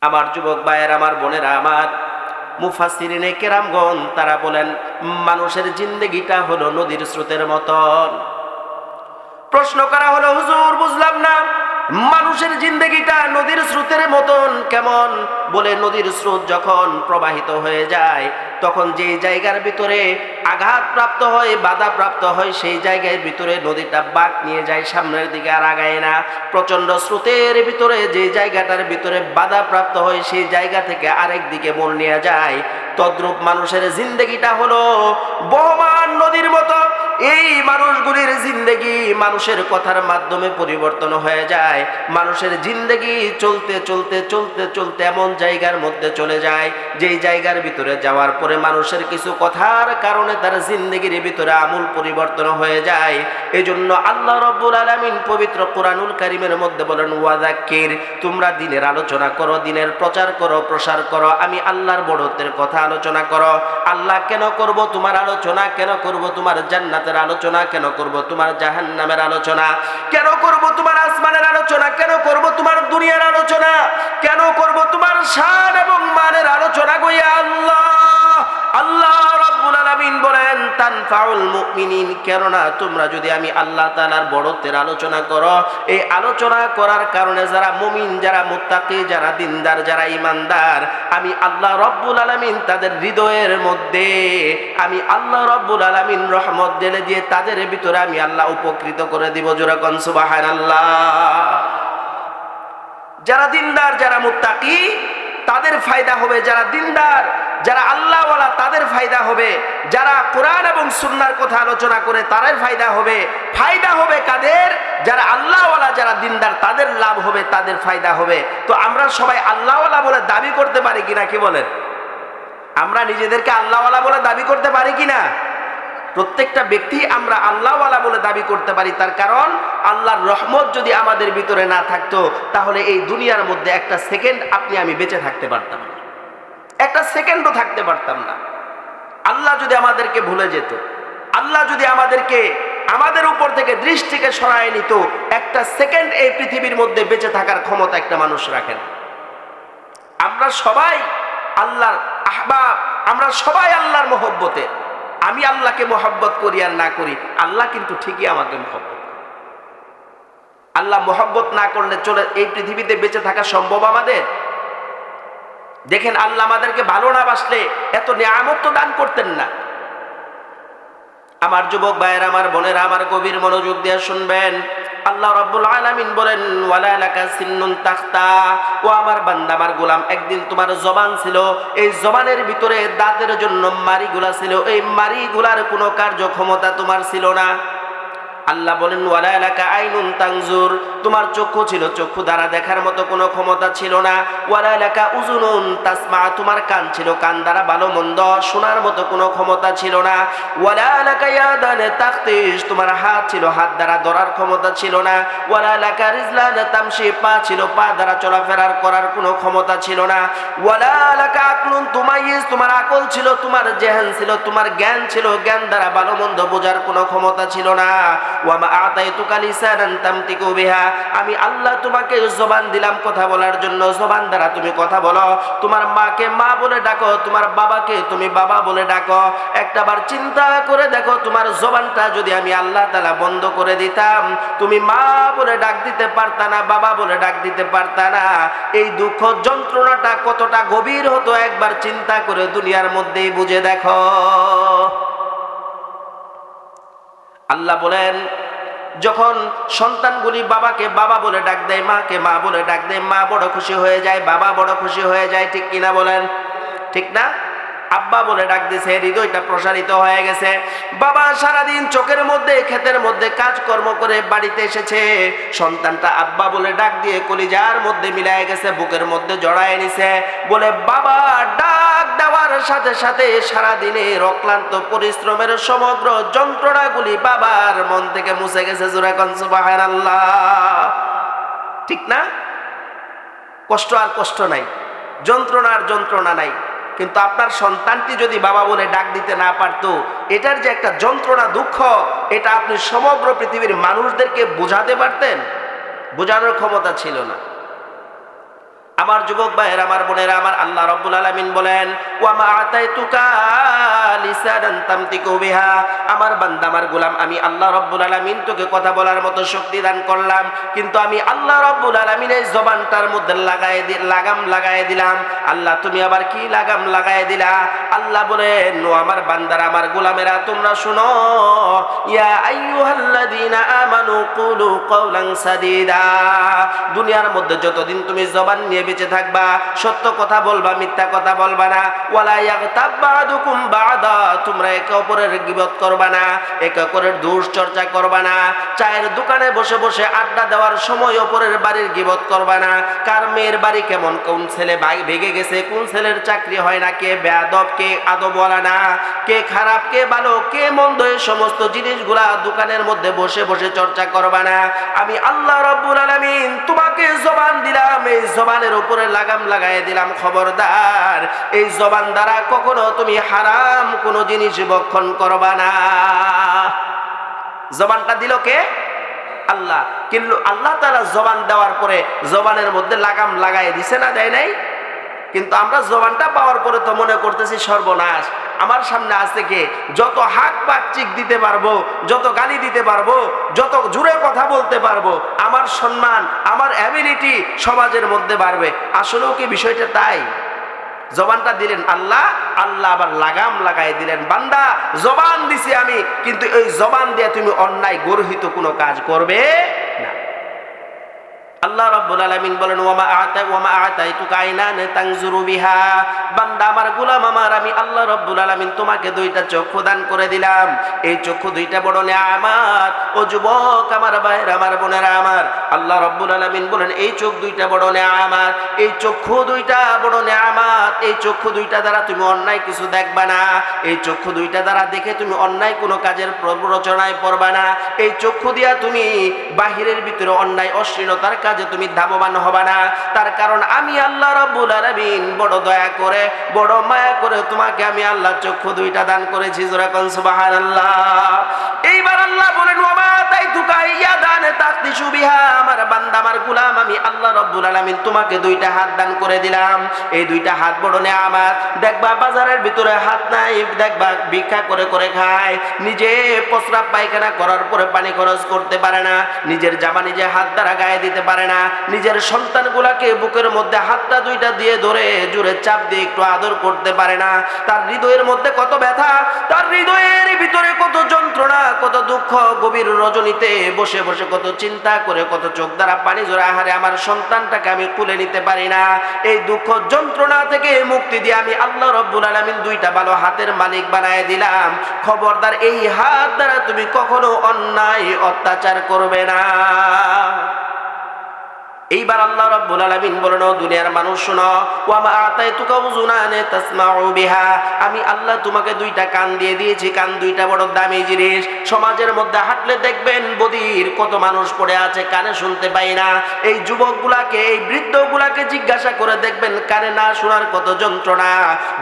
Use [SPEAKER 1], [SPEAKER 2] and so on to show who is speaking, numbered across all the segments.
[SPEAKER 1] আমার যুবক ভাইয়ের, আমার বোনেরা, আমার মুফাসসিরিনে কেরামগণ তারা বলেন মানুষের জিন্দেগিটা হলো নদীর স্রোতের মতন। প্রশ্ন করা হলো, হুজুর বুঝলাম না, মানুষের জিন্দেগিটা নদীর স্রোতের মতন কেমন? বলে নদীর স্রোত যখন প্রবাহিত হয়ে যায় তখন যেই জায়গার ভিতরে আঘাতপ্রাপ্ত হয়, বাধাপ্রাপ্ত হয়, সেই জায়গার ভিতরে নদীটা বাঁক নিয়ে যায়, সামনের দিকে আর আগায় না। প্রচন্ড স্রোতের ভিতরে যে জায়গাটার ভিতরে বাধাপ্রাপ্ত হয় সেই জায়গা থেকে আরেক দিকে মোড় নিয়ে যায়। তদ্রূপ মানুষের জিন্দেগিটা হলো বহমান নদীর মতো। এই মানুষগুলির জিন্দেগি মানুষের কথার মাধ্যমে পরিবর্তন হয়ে যায়। মানুষের জিন্দেগি চলতে চলতে চলতে চলতে এমন জায়গার মধ্যে চলে যায় যেই জায়গার ভিতরে যাওয়ার পরে মানুষের কিছু কথার কারণে তার জিন্দেগির ভিতরে আমূল পরিবর্তন হয়ে যায়। এজন্য আল্লাহ রাব্বুল আলামিন পবিত্র কোরআনুল কারীমের মধ্যে বলেন, ওয়াযাক্কির, তোমরা দিনের আলোচনা করো, দিনের প্রচার করো, প্রসার করো, আমি আল্লাহর বড়ত্বের কথা আলোচনা করো। আল্লাহ কেন করব তোমার আলোচনা? কেন করব তোমার জান্নাতের আলোচনা? কেন করব তোমার জাহান্নামের আলোচনা? কেন করব তোমার আসমানের আলোচনা? কেন করব তোমার দুনিয়ার আলোচনা? কেন করব তোমার শান এবং মানের আলোচনা? গো ইয়া আল্লাহ, আল্লাহ রাব্বুল আলামিন বলেন তানফাউল মুমিনিন, কেননা তোমরা যদি আমি আল্লাহ তাআলার বড়ত্বের আলোচনা করো, এই আলোচনা করার কারণে যারা মুমিন, যারা মুত্তাকি, যারা দিনদার, যারা ঈমানদার, আমি আল্লাহ রাব্বুল আলামিন তাদের হৃদয়ের মধ্যে আমি আল্লাহ রাব্বুল আলামিন রহমত ঢেলে দিয়ে তাদের ভিতরে আমি আল্লাহ উপকৃত করে দিব। জোরে কোন সুবহানাল্লাহ। যারা দিনদার, যারা মুত্তাকি তাদের ফায়দা হবে, যারা দিনদার, যারা আল্লাহওয়ালা তাদের ফায়দা হবে, যারা কোরআন এবং সুন্নাহর কথা আলোচনা করে তাদের ফায়দা হবে। ফায়দা হবে কাদের? যারা আল্লাহওয়ালা, যারা দিনদার, তাদের লাভ হবে, তাদের ফায়দা হবে। তো আমরা সবাই আল্লাহওয়ালা বলে দাবি করতে পারি কিনা, কি বলেন? আমরা নিজেদেরকে আল্লাহওয়ালা বলে দাবি করতে পারি কিনা? প্রত্যেকটা ব্যক্তি আমরা আল্লাহওয়ালা বলে দাবি করতে পারি। তার কারণ আল্লাহর রহমত যদি আমাদের ভিতরে না থাকতো তাহলে এই দুনিয়ার মধ্যে একটা সেকেন্ড আপনি আমি বেঁচে থাকতে পারতাম না, একটা সেকেন্ডও থাকতে পারতাম না। আল্লাহ যদি আমাদেরকে ভুলে যেত, আল্লাহ যদি আমাদেরকে আমাদের উপর থেকে দৃষ্টিকে সরায় নিত, একটা সেকেন্ড এই পৃথিবীর মধ্যে বেঁচে থাকার ক্ষমতা একটা মানুষ রাখে না। আমরা সবাই আল্লাহর আহবাব, আমরা সবাই আল্লাহর মহব্বতে। আমি আল্লাহকে মহব্বত করি আর না করি, আল্লাহ কিন্তু ঠিকই আমাকে মহব্বত। আল্লাহ মহব্বত না করলে চলে এই পৃথিবীতে বেঁচে থাকা সম্ভব আমাদের? দেখেন, আল্লাহ আমাদেরকে ভালো না বাসলে এত নিয়ামত তো দান করতেন না। আমার যুবক ভাইয়েরা, আমার বোনেরা, আমার গভীর মনোযোগ দিয়ে শুনবেন। আল্লাহ রাব্বুল আলামিন বলেন, ওয়ালা লাকা সিন্নুন তাখতা, ও আমার বান্দা, আমার গোলাম, একদিন তোমার জবান ছিল, এই জবানের ভিতরে দাঁতের জন্য মাড়িগুলা ছিল, এই মাড়িগুলার কোনো কার্যক্ষমতা তোমার ছিল না। আল্লাহ বলেন, ওয়ালা লাকা আইনুন তানজুর, তোমার চক্ষু ছিল, চক্ষু দ্বারা দেখার মতো কোনো ক্ষমতা ছিল না। ওয়ালা লাকা উযুনুন তাসমা, তোমার কান ছিল, কান দ্বারা ভালো মন্দ শোনার মতো কোনো ক্ষমতা ছিল না। ওয়ালা লাকা ইয়াদান তাখতিস, তোমার হাত ছিল, হাত দ্বারা ধরার ক্ষমতা ছিল না। ওয়ালা লাকা রিজলান তামশি, পা ছিল, পা দ্বারা চলাফেরা করার কোনো ক্ষমতা ছিল না। ওয়ালা লাকা আকলুন তুমাইয়িজ, তোমার আকল ছিল, তোমার জেহেন ছিল, তোমার জ্ঞান ছিল, জ্ঞান দ্বারা ভালো মন্দ বোঝার কোনো ক্ষমতা ছিল না। ওয়ামা আতাইতুকা লিসানান তামতিকু বিহা, আমি আল্লাহ তোমাকে জবান দিলাম কথা বলার জন্য, জবান দ্বারা তুমি কথা বলো। তোমার মাকে মা বলে ডাকো, তোমার বাবাকে তুমি বাবা বলে ডাকো। একটাবার চিন্তা করে দেখো, তোমার জবানটা যদি আমি আল্লাহ তাআলা বন্ধ করে দিতাম, তুমি মা বলে ডাক দিতে পারতা না, বাবা বলে ডাক দিতে পারতা না। এই দুঃখ যন্ত্রণাটা কতটা গভীর হতো একবার চিন্তা করে দুনিয়ার মধ্যেই বুঝে দেখো। আল্লাহ বলেন, যখন সন্তানগুলি বাবাকে বাবা বলে ডাক দেয়, মাকে মা বলে ডাক দেয়, মা বড় খুশি হয়ে যায়, বাবা বড় খুশি হয়ে যায়, ঠিক কিনা বলেন? ঠিক না? আব্বা বলে ডাক দিছে, হৃদয়টা প্রসারিত হয়ে গেছে। বাবা সারাদিন চোখের মধ্যে, ক্ষেতের মধ্যে কাজকর্ম করে বাড়িতে এসেছে, সন্তানটা আব্বা বলে ডাক দিয়ে কলিজার মধ্যে মিলায় গেছে, বুকের মধ্যে জড়ায় নিছে। বলে বাবা ডাক দেওয়ার সাথে সাথে সারাদিনের অক্লান্ত পরিশ্রমের সমগ্র যন্ত্রণাগুলি বাবার মন থেকে মুছে গেছে। জোরে কোন সুবহানাল্লাহ। ঠিক না? কষ্ট আর কষ্ট নাই, যন্ত্রণা আর যন্ত্রণা নাই। কিন্তু আপনার সন্তানটি যদি বাবা বলে ডাক দিতে না পারতো, এটার যে একটা যন্ত্রণা, দুঃখ, এটা আপনি সমগ্র পৃথিবীর মানুষদেরকে বোঝাতে পারতেন? বোঝানোর ক্ষমতা ছিল না। আমার যুবক ভাইয়েরা, আমার বোনেরা, আমার আল্লাহ রাব্বুল আলামিন বলেন, ওয়া মা আতাইতুকা লিসানান তামতিকু বিহা, আমার বান্দা, আমার গোলাম, আমি আল্লাহ রাব্বুল আলামিন তোকে কথা বলার মতো শক্তি দান করলাম, কিন্তু আমি আল্লাহ রাব্বুল আলামিন এই জবানটার মধ্যে লাগাম লাগায় দিলাম। আল্লাহ, তুমি আবার কি লাগাম লাগায় দিলা? আল্লাহ বলেন, ও আমার বান্দারা, আমার গোলামেরা, তোমরা শুনো, ইয়া আইয়ুহাল্লাযীনা আমানু কুলু কাওলান সাদীদা, দুনিয়ার মধ্যে যতদিন তুমি জবান নিয়ে বেঁচে থাকবা, সত্য কথা বলবা, মিথ্যা কথা বলবা না। ওয়ালা ইয়াগতাব বা'দুকুম বা'দা, তোমরা একে অপরের গীবত করবা না, একে অপরের দুশ্চর্চা করবা না। চায়ের দোকানে বসে বসে আড্ডা দেওয়ার সময় অপরের বাড়ির গীবত করবা না। কার মেয়ের বাড়ি কেমন, কোন ছেলে ভেগে গেছে, কোন ছেলের চাকরি হয় না, কে বেয়াদব, কে আদবওয়ালা না, কে খারাপ, কে ভালো, কে মন্দ, এই সমস্ত জিনিসগুলা দোকানের মধ্যে বসে বসে চর্চা করবা না। আমি আল্লাহ রাব্বুল আলামিন তোমাকে জবান দিলাম, এই জবানের উপরে লাগাম লাগাই দিলাম। খবরদার, এই জবান দ্বারা কখনো তুমি হারাম কোনো জিনিস ভক্ষণ করবা না। জবানটা দিল কে? আল্লাহ। কিন্তু আল্লাহ তাআলা জবান দেওয়ার পরে জবানের মধ্যে লাগাম লাগাই দিছে না, দেয় নাই? কিন্তু আমরা জবানটা পাওয়ার পরে তো মনে করতেছি সর্বনাশ, আমার সামনে আছে কে, যত হাক পাক চিক দিতে পারবো, যত গালি দিতে পারবো, যত জোরে কথা বলতে পারবো, আমার সম্মান, আমার অ্যাবিলিটি সমাজের মধ্যে বাড়বে। আসলেও কি বিষয়টা তাই? জবানটা দিলেন আল্লাহ, আল্লাহ আবার লাগাম লাগাই দিলেন, বান্দা জবান দিছি আমি, কিন্তু এই জবান দিয়ে তুমি অন্যায় গর্হিত কোনো কাজ করবে না। আল্লাহ রাব্বুল আলামিন বলেন, ওয়া মা আতাইতুকা আইনান তানজুরু বিহা, বান্দা আমার, গোলাম আমার, আমি আল্লাহ রাব্বুল আলামিন তোমাকে দুইটা চক্ষু দান করে দিলাম। এই চক্ষু দুইটা বড় নেয়ামত। ও যুবক আমার, ভাইরা আমার, বোনেরা আমার, আল্লাহ রাব্বুল আলামিন বলেন, এই চোখ দুইটা বড় নেয়ামত, এই চক্ষু দুইটা বড় নেয়ামত। এই চক্ষু দুইটা দ্বারা তুমি অন্যায় কিছু দেখবা না, এই চক্ষু দুইটা দ্বারা দেখে তুমি অন্যায় কোনো কাজের প্ররোচনায় পড়বা না। এই চক্ষু দিয়া তুমি বাহিরের ভিতরে অন্যায় অশ্লীলতার কাজে তুমি ধাবমান হবা না। তার কারণ আমি আল্লাহ রাব্বুল আলামিন বড় দয়া করে, বড় মায়া করে তোমাকে আমি আল্লাহ চক্ষু দুইটা দান করেছি। জোরে কোন সুবহানাল্লাহ। এইবার আল্লাহ বলেন, ওয়া মা আতাইতুকা ইয়াদান তাকদিসু বিহা, আমার বান্দা, আমার গোলাম, আমি আল্লাহ রাব্বুল আলামিন তোমাকে দুইটা হাত দান করে দিলাম। এই দুইটা হাত বড় নেয়ামত। দেখবা বাজারের ভিতরে হাত নাই, দেখবা ভিক্ষা করে করে খায়, নিজে প্রস্রাব পায়খানা করার পরে পানি খরচ করতে পারে না, নিজের জামা নিজে হাত দ্বারা গায়ে দিতে পারে না, নিজের সন্তানগুলাকে বুকের মধ্যে হাতটা দুইটা দিয়ে ধরে জোরে চাপ দিয়ে একটু আদর করতে পারে না। তার হৃদয়ের মধ্যে কত ব্যথা, তার হৃদয়ের ভিতরে কত যন্ত্রণা, কত দুঃখ। গভীর রজনীতে বসে বসে কত চিন্তা করে, কত চোখ দ্বারা পানি জোরে, আহারে আমার সন্তানটাকে আমি কুলে নিতে পারি না। এই দুঃখ যন্ত্রণা থেকে মুক্তি দিয়ে আমি আল্লাহ রাব্বুল আলামিন দুইটা ভালো হাতের মালিক বানায় দিলাম। খবরদার, এই হাত দ্বারা তুমি কখনো অন্যায় অত্যাচার করবে না। এইবার আল্লাহ রাব্বুল আলামিন বলেন, ও দুনিয়ার মানুষ শোনো, ওয়া মা আতাইতুকা উযুনান তাসমাউ বিহা, আমি আল্লাহ তোমাকে দুইটা কান দিয়ে দিয়েছি। কান দুইটা বড় দামি জিনিস। সমাজের মধ্যে হাঁটলে দেখবেন বদির কত মানুষ পড়ে আছে, কানে শুনতে পাই না। এই যুবকগুলাকে, এই বৃদ্ধগুলাকে জিজ্ঞাসা করে দেখবেন কানে না শোনার কত যন্ত্রণা।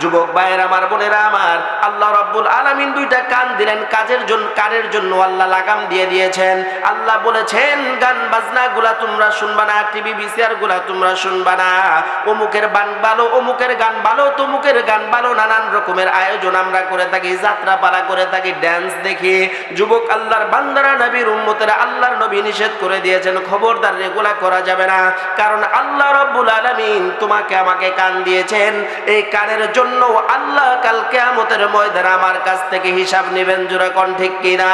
[SPEAKER 1] যুবক ভাইয়ের আমার, বোনেরা আমার, আল্লাহ রাব্বুল আলামিন দুইটা কান দিলেন কাজের জন্য, কানের জন্য আল্লাহ লাগাম দিয়ে দিয়েছেন। আল্লাহ বলেছেন, গান বাজনা গুলা তোমরা শুনবা না, টিভি ভিসিআর গুলা তোমরা শুনবা না, অমুকের গান ভালো, অমুকের গান ভালো, তমুকের গান ভালো, নানান রকমের আয়োজন আমরা করে থাকি, যাত্রা পালা করে থাকি, ড্যান্স দেখি। যুবক আল্লাহর বান্দারা, নবীর উম্মতেরা, আল্লাহর নবী নিষেধ করে দিয়েছেন, খবরদার এগুলা করা যাবে না। কারণ আল্লাহ রাব্বুল আলামিন তোমাকে আমাকে কান দিয়েছেন, এই কানের জন্য আল্লাহ কাল কিয়ামতের ময়দানে আমার কাছ থেকে হিসাব নেবেন। জোরে কোন ঠিক কিনা?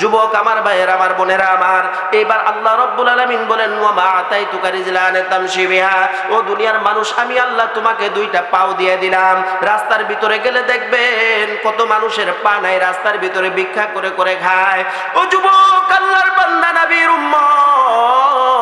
[SPEAKER 1] যুবক আমার, ভাইয়েরা আমার, বোনেরা আমার, এবার আল্লাহ রাব্বুল আলামিন বলেন, ওয়া মা আতাইতুকা রিজলান তামশি বিহা, ও দুনিয়ার মানুষ, আমি আল্লাহ তোমাকে দুইটা পাও দিয়ে দিলাম। রাস্তার ভিতরে গেলে দেখবেন কত মানুষের পা নাই, রাস্তার ভিতরে ভিক্ষা করে করে খায়। ও যুবক, আল্লাহর বান্দা, নবীর উম্মত,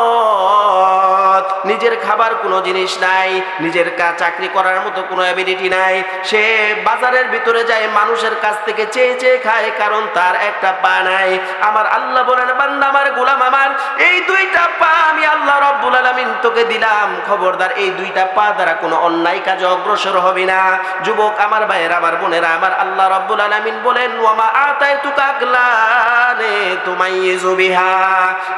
[SPEAKER 1] নিজের খাবার কোনো জিনিস নাই, নিজের চাকরি করার মতো কোনো অ্যাবিলিটি নাই, সে বাজারের ভিতরে যায় মানুষের কাছ থেকে চেয়ে চেয়ে খায়, কারণ তার একটা পা নাই। আমার আল্লাহ বলেন, বান্দা আমার, গোলাম আমার, এই দুইটা পা আমি আল্লাহ রাব্বুল আলামিন তোকে দিলাম। খবরদার, এই দুইটা পা দ্বারা কোনো অন্যায় কাজে অগ্রসর হবে না। যুবক আমার, ভাইয়েরা আমার, বোনেরা আমার, আল্লাহ রাব্বুল আলামিন বলেন, ওয়া মা আতাইতুকা আকলানে তুমাইয়িজু বিহা,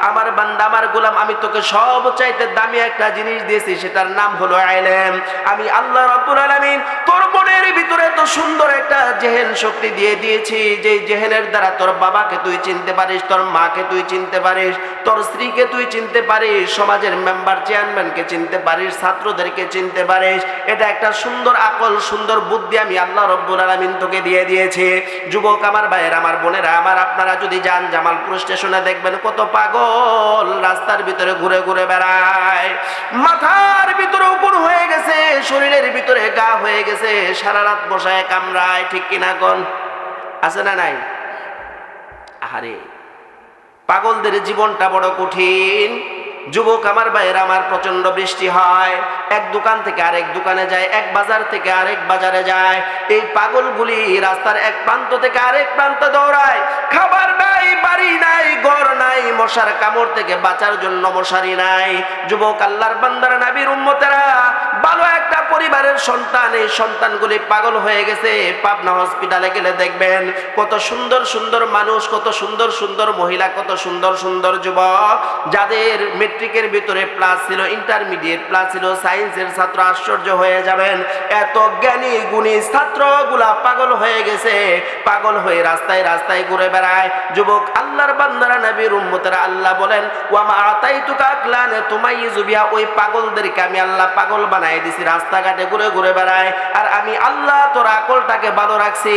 [SPEAKER 1] আমার বান্দা আমার গোলাম, আমি তোকে সবচাইতে দামি একটা জিনিস দিয়েছি, সেটার নাম হলো ইলম। আমি আল্লাহ রাব্বুল আলামিন তোর মনের ভিতরে তো সুন্দর একটা জেহেন শক্তি দিয়ে দিয়েছি, যে জেহেনের দ্বারা তোর বাবাকে তুই চিনতে পারিস, তোর মাকে তুই চিনতে পারিস, তোর স্ত্রীকে তুই চিনতে পারিস, সমাজের মেম্বার চেয়ারম্যানকে চিনতে পারিস, ছাত্রদেরকে চিনতে পারিস। এটা একটা সুন্দর আকল, সুন্দর বুদ্ধি আমি আল্লাহ রাব্বুল আলামিন তোকে দিয়ে দিয়েছি। যুবক আমার ভাইয়ের, আমার বোনেরা আমার, আপনারা যদি যান জামালপুর স্টেশনে দেখবেন কত পাগল রাস্তার ভিতরে ঘুরে ঘুরে বেড়ায়, মাথার ভিতরে উপর হয়ে গেছে, শরীরের ভিতরে গা হয়ে গেছে, সারা রাত বসায় কামড়ায়, ঠিক কিনা কোন? আছে না নাই? আরে পাগলদের জীবনটা বড় কঠিন। যুবক আমার ভাইয়েরা আমার, প্রচন্ড বৃষ্টি হয়, এক দোকান থেকে আরেক দোকানে যায়, এক বাজার থেকে আরেক বাজারে যায়। এই পাগলগুলি রাস্তার এক প্রান্ত থেকে আরেক প্রান্ত দৌড়ায়, খাবার নাই, বাড়ি নাই, ঘর নাই, মশার কামড় থেকে বাঁচার জন্য মশারি নাই। যুবক আল্লাহর বান্দারা, নবীর উম্মতেরা, ভালো একটা পরিবারের সন্তান, এই সন্তানগুলি পাগল হয়ে গেছে। পাবনা হসপিটালে গেলে দেখবেন কত সুন্দর সুন্দর মানুষ, কত সুন্দর সুন্দর মহিলা, কত সুন্দর সুন্দর যুবক, যাদের মেট্রিকের ভিতরে প্লাস ছিল, ইন্টারমিডিয়েট প্লাস ছিল, সায়েন্সের ছাত্র। আশ্চর্য হয়ে যাবেন, এত জ্ঞানী গুণী ছাত্রগুলা পাগল হয়ে গেছে, পাগল হয়ে রাস্তায় রাস্তায় ঘুরে বেড়ায়। যুবক আল্লাহর বান্দারা, নবীর উম্মতেরা, আল্লাহ বলেন ওয়া মা আতাইতুকা আকলান তুমাইয়িজু বিহা, ওই পাগলদেরকে আমি আল্লাহ পাগল বানাই দিছি, রাস্তাঘাটে ঘুরে ঘুরে বেড়ায়। আর আমি আল্লাহ তোর আকলটাকে ভালো রাখছি,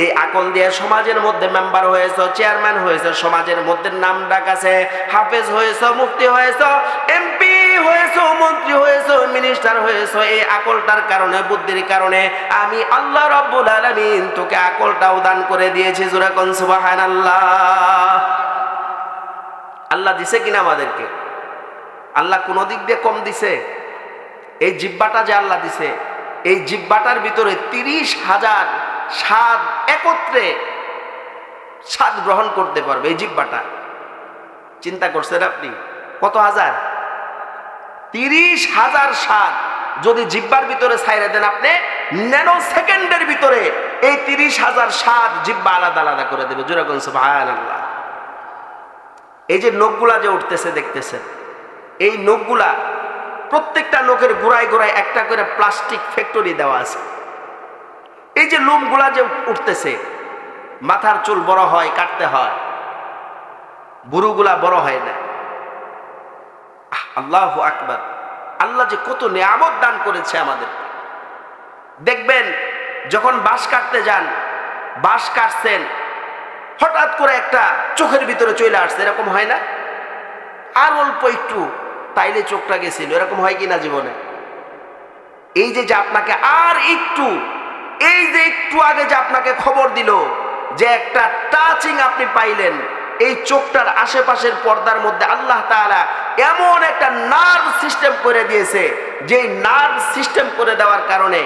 [SPEAKER 1] এই আকল দিয়ে সমাজের মধ্যে মেম্বার হয়েছে, চেয়ারম্যান হয়েছে, সমাজের মধ্যে নাম ডাক আছে, হাফেজ হয়েছে, মুফতি হয়েছে, এমপি হয়েছে, মন্ত্রী হয়েছে, মিনিস্টার হয়েছে। এই আকলটার কারণে, বুদ্ধির কারণে আমি আল্লাহ রাব্বুল আলামিন তোকে আকলটাও দান করে দিয়েছি। জোরে কোন সুবহানাল্লাহ। আল্লাহ দিছে কিনা আমাদেরকে? আল্লাহ কোন দিক দিয়ে কম দিছে? এই জিহ্বাটা যে আল্লাহ দিছে, এই জিহ্বাটার ভিতরে 30,000 স্বাদ একত্রে স্বাদ গ্রহণ করতে পারবে এই জিহ্বাটা। চিন্তা করছেন আপনি? কত হাজার? 30,000 স্বাদ যদি জিহ্বার ভিতরে ছাইরে দেন আপনি, ন্যানো সেকেন্ডের ভিতরে এই 30,000 স্বাদ জিহ্বা আলাদা আলাদা করে দেবে। জোরে কোন সুবহানাল্লাহ। এই যে নখগুলা যে উঠতেছে দেখতেছেন, এই নখগুলা প্রত্যেকটা নখের গোড়ায় গোড়ায় একটা করে প্লাস্টিক ফ্যাক্টরি দেওয়া আছে। এই যে লোমগুলা যে উঠতেছে, মাথার চুল বড় হয়, কাটতে হয়, বুরুগুলা বড় হয় না। আল্লাহু আকবার। আল্লাহ যে কত নিয়ামত দান করেছে আমাদের। দেখবেন যখন বাঁশ কাটতে যান, বাঁশ কাটছেন, হঠাৎ করে একটা চোখের ভিতরে চলে আসছে, এরকম হয় না? আর অল্প একটু তাইলে চোখটা গেছিল, এরকম হয় কিনা জীবনে? এই যে আপনাকে আর একটু, এই যে একটু আগে যে আপনাকে খবর দিল যে একটা টাচিং আপনি পাইলেন, এই চোখটার আশেপাশের পর্দার মধ্যে আল্লাহ তাআলা এমন একটা নার্ভ সিস্টেম করে দিয়েছে, যে নার্ভ সিস্টেম করে দেওয়ার কারণে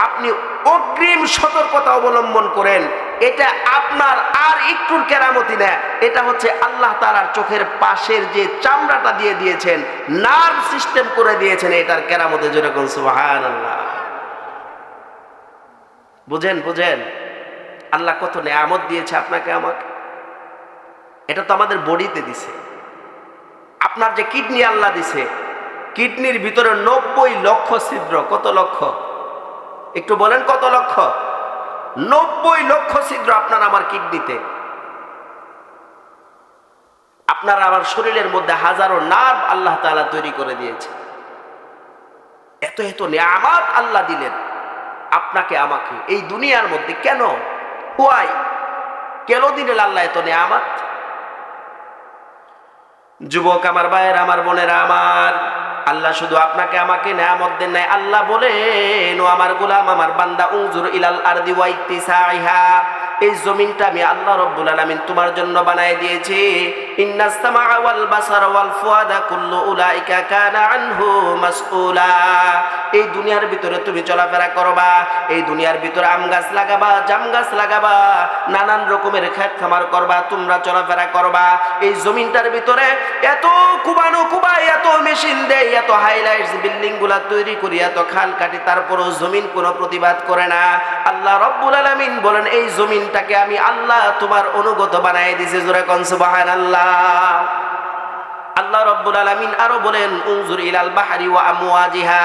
[SPEAKER 1] আপনি অগ্রিম সতর্কতা অবলম্বন করেন। এটা আপনার আর একটুর কেরামতি না, এটা হচ্ছে আল্লাহ তাআলার চোখের পাশের যে চামড়াটা দিয়ে দিয়েছেন, নার্ভ সিস্টেম করে দিয়েছেন, এটার কেরামতে। যেরকম সুবহানাল্লাহ। বুঝেন বুঝেন আল্লাহ কত নিয়ামত দিয়েছে আপনাকে আমাকে। এটা তো আমাদের বডিতে দিছে। আপনার যে কিডনি আল্লাহ দিছে, কিডনির ভিতরে 90 লক্ষ ছিদ্র। কত লক্ষ? একটু বলেন কত লক্ষ? 90 লক্ষ ছিদ্র আপনার আমার কিডনিতে। আপনার আমার শরীরের মধ্যে হাজারো নার্ভ আল্লাহ তাআলা তৈরি করে দিয়েছে। এত এত নিয়ামত আল্লাহ দিলেন আপনাকে আমাকে এই দুনিয়ার মধ্যে। কেন? হোয়াই? কেন দিলেন আল্লাহ এত নিয়ামত? যুবক আমার ভাইয়ের, আমার বোনেরা আমার, আল্লাহ শুধু আপনাকে আমাকে নিয়ামত দেন নাই। আল্লাহ বলেন ও আমার গোলাম, আমার বান্দা, উনজুর ইলাল আরদি ওয়া ইত্তিসাইহা, এই জমিনটা আমি আল্লাহ রাব্বুল আলামিন তোমার জন্য বানায় দিয়েছি। ইন্নাস সামা ওয়াল বাসারা ওয়াল ফুয়াদা কুল্লু উলাইকা কানা আনহু মাসউলা। এই দুনিয়ার ভিতরে তুমি চলাফেরা করবা, এই দুনিয়ার ভিতরে আম গাছ লাগাবা, জাম গাছ লাগাবা, নানান রকমের ক্ষেত খামার করবা, তোমরা চলাফেরা করবা। এই জমিনটার ভিতরে এত কুবানো কুবাই, এত মেশিন দেয়, এত হাইলাইটস বিল্ডিং গুলা তৈরি করি, এত খাল কাটি, তারপরও জমিন কোনো প্রতিবাদ করে না। আল্লাহ রাব্বুল আলামিন বলেন এই জমিনটাকে আমি আল্লাহ তোমার অনুগত বানাই দিয়েছি। জোরে কোন সুবহানাল্লাহ। আল্লাহ আল্লাহ রাব্বুল আলামিন আরো বলেন উনজুর ইলাল বাহরি ওয়া আমওয়াজিহা,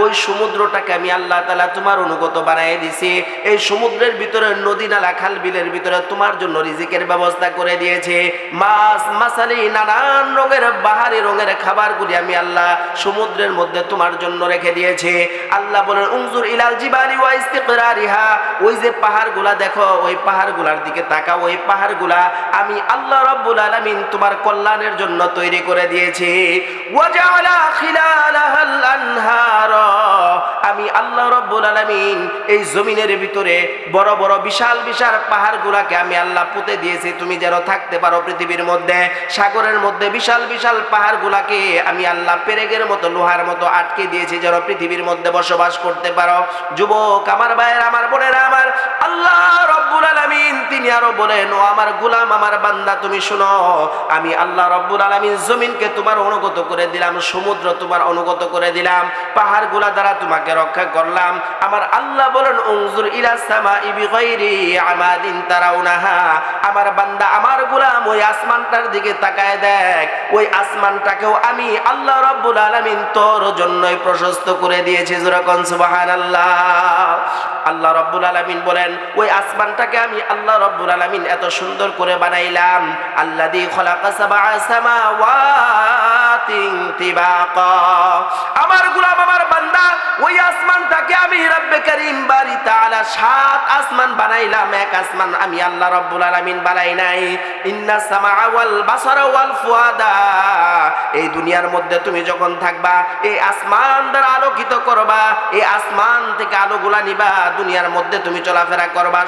[SPEAKER 1] ওই সমুদ্রটাকে আমি আল্লাহ তাআলা তোমার অনুগত বানিয়ে দিয়েছি। এই সমুদ্রের ভিতরে নদী নালা খাল বিলের ভিতরে তোমার জন্য রিজিকের ব্যবস্থা করে দিয়েছে। মাছ মাছালি নানান রঙের বাহারি রঙের খাবারগুলি আমি আল্লাহ সমুদ্রের মধ্যে তোমার জন্য রেখে দিয়েছে। আল্লাহ বলেন উনজুর ইলাল জিবালি ওয়া ইস্তিকরারিহা, ওই যে পাহাড়গুলা দেখো, ওই পাহাড়গুলার দিকে তাকাও, ওই পাহাড়গুলা আমি আল্লাহ রাব্বুল আলামিন তোমার কল্যাণের জন্য তৈরি করে দিয়েছি। ওয়াজআলা খিলালাহাল আনহার, আমি আল্লাহ রাব্বুল আলামিন এই জমিনের ভিতরে বড় বড় বিশাল বিশাল পাহাড়গুলাকে আমি আল্লাহ পুঁতে দিয়েছি, তুমি যেন থাকতে পারো পৃথিবীর মধ্যে। সাগরের মধ্যে বিশাল বিশাল পাহাড়গুলাকে আমি আল্লাহ পেরেকের মতো লোহার মতো আটকে দিয়েছি, যেন পৃথিবীর মধ্যে বসবাস করতে পারো। যুবক আমার ভাইয়েরা আমার বোনেরা আমার, আল্লাহ রাব্বুল আলামিন তিনি আরো বলেন ও আমার গোলাম আমার বান্দা তুমি শুনো, আমি আল্লাহ রাব্বুল আলামিন জমিনকে তোমার অনুগত করে দিলাম, সমুদ্র তোমার অনুগত করে দিলাম, পাহাড়গুলা দ্বারা তোমাকে রক্ষা করলাম। আমার আল্লাহ বলেন উনজুর ইলাস সামাই বিগাইরি আমাদিন তারাউনাহা, আমার বান্দা আমার গোলাম ওই আসমানটার দিকে তাকায় দেখ, ওই আসমানটাকেও আমি আল্লাহ রাব্বুল আলামিন তোর জন্যই প্রশস্ত করে দিয়েছি। যেরকম সুবহানাল্লাহ। আল্লাহ রাব্বুল আলামিন বলেন ওই আসমানটাকে আমি আল্লাহ রাব্বুল আলামিন এত সুন্দর করে বানাইলাম। আল্লাযী খালাকা সাবআ সামাওয়াতিন তিবাকা, আমার গোলাম আমার বান্দা ওই আসমানটাকে আমি রব্বে করিম বারি তাআলা 7 আসমান বানাইলাম, এক আসমান আমি আল্লাহ রাব্বুল আলামিন বানাই নাই। ইন্নাস সামআ ওয়াল বাসারা ওয়াল ফুয়াদা, এই দুনিয়ার মধ্যে তুমি যখন থাকবা এই আসমান দ্বারা আলোকিত করবা, এই আসমান থেকে আলোগুলা নিবা, দুনিয়ার মধ্যে তুমি চলাফেরা করবা,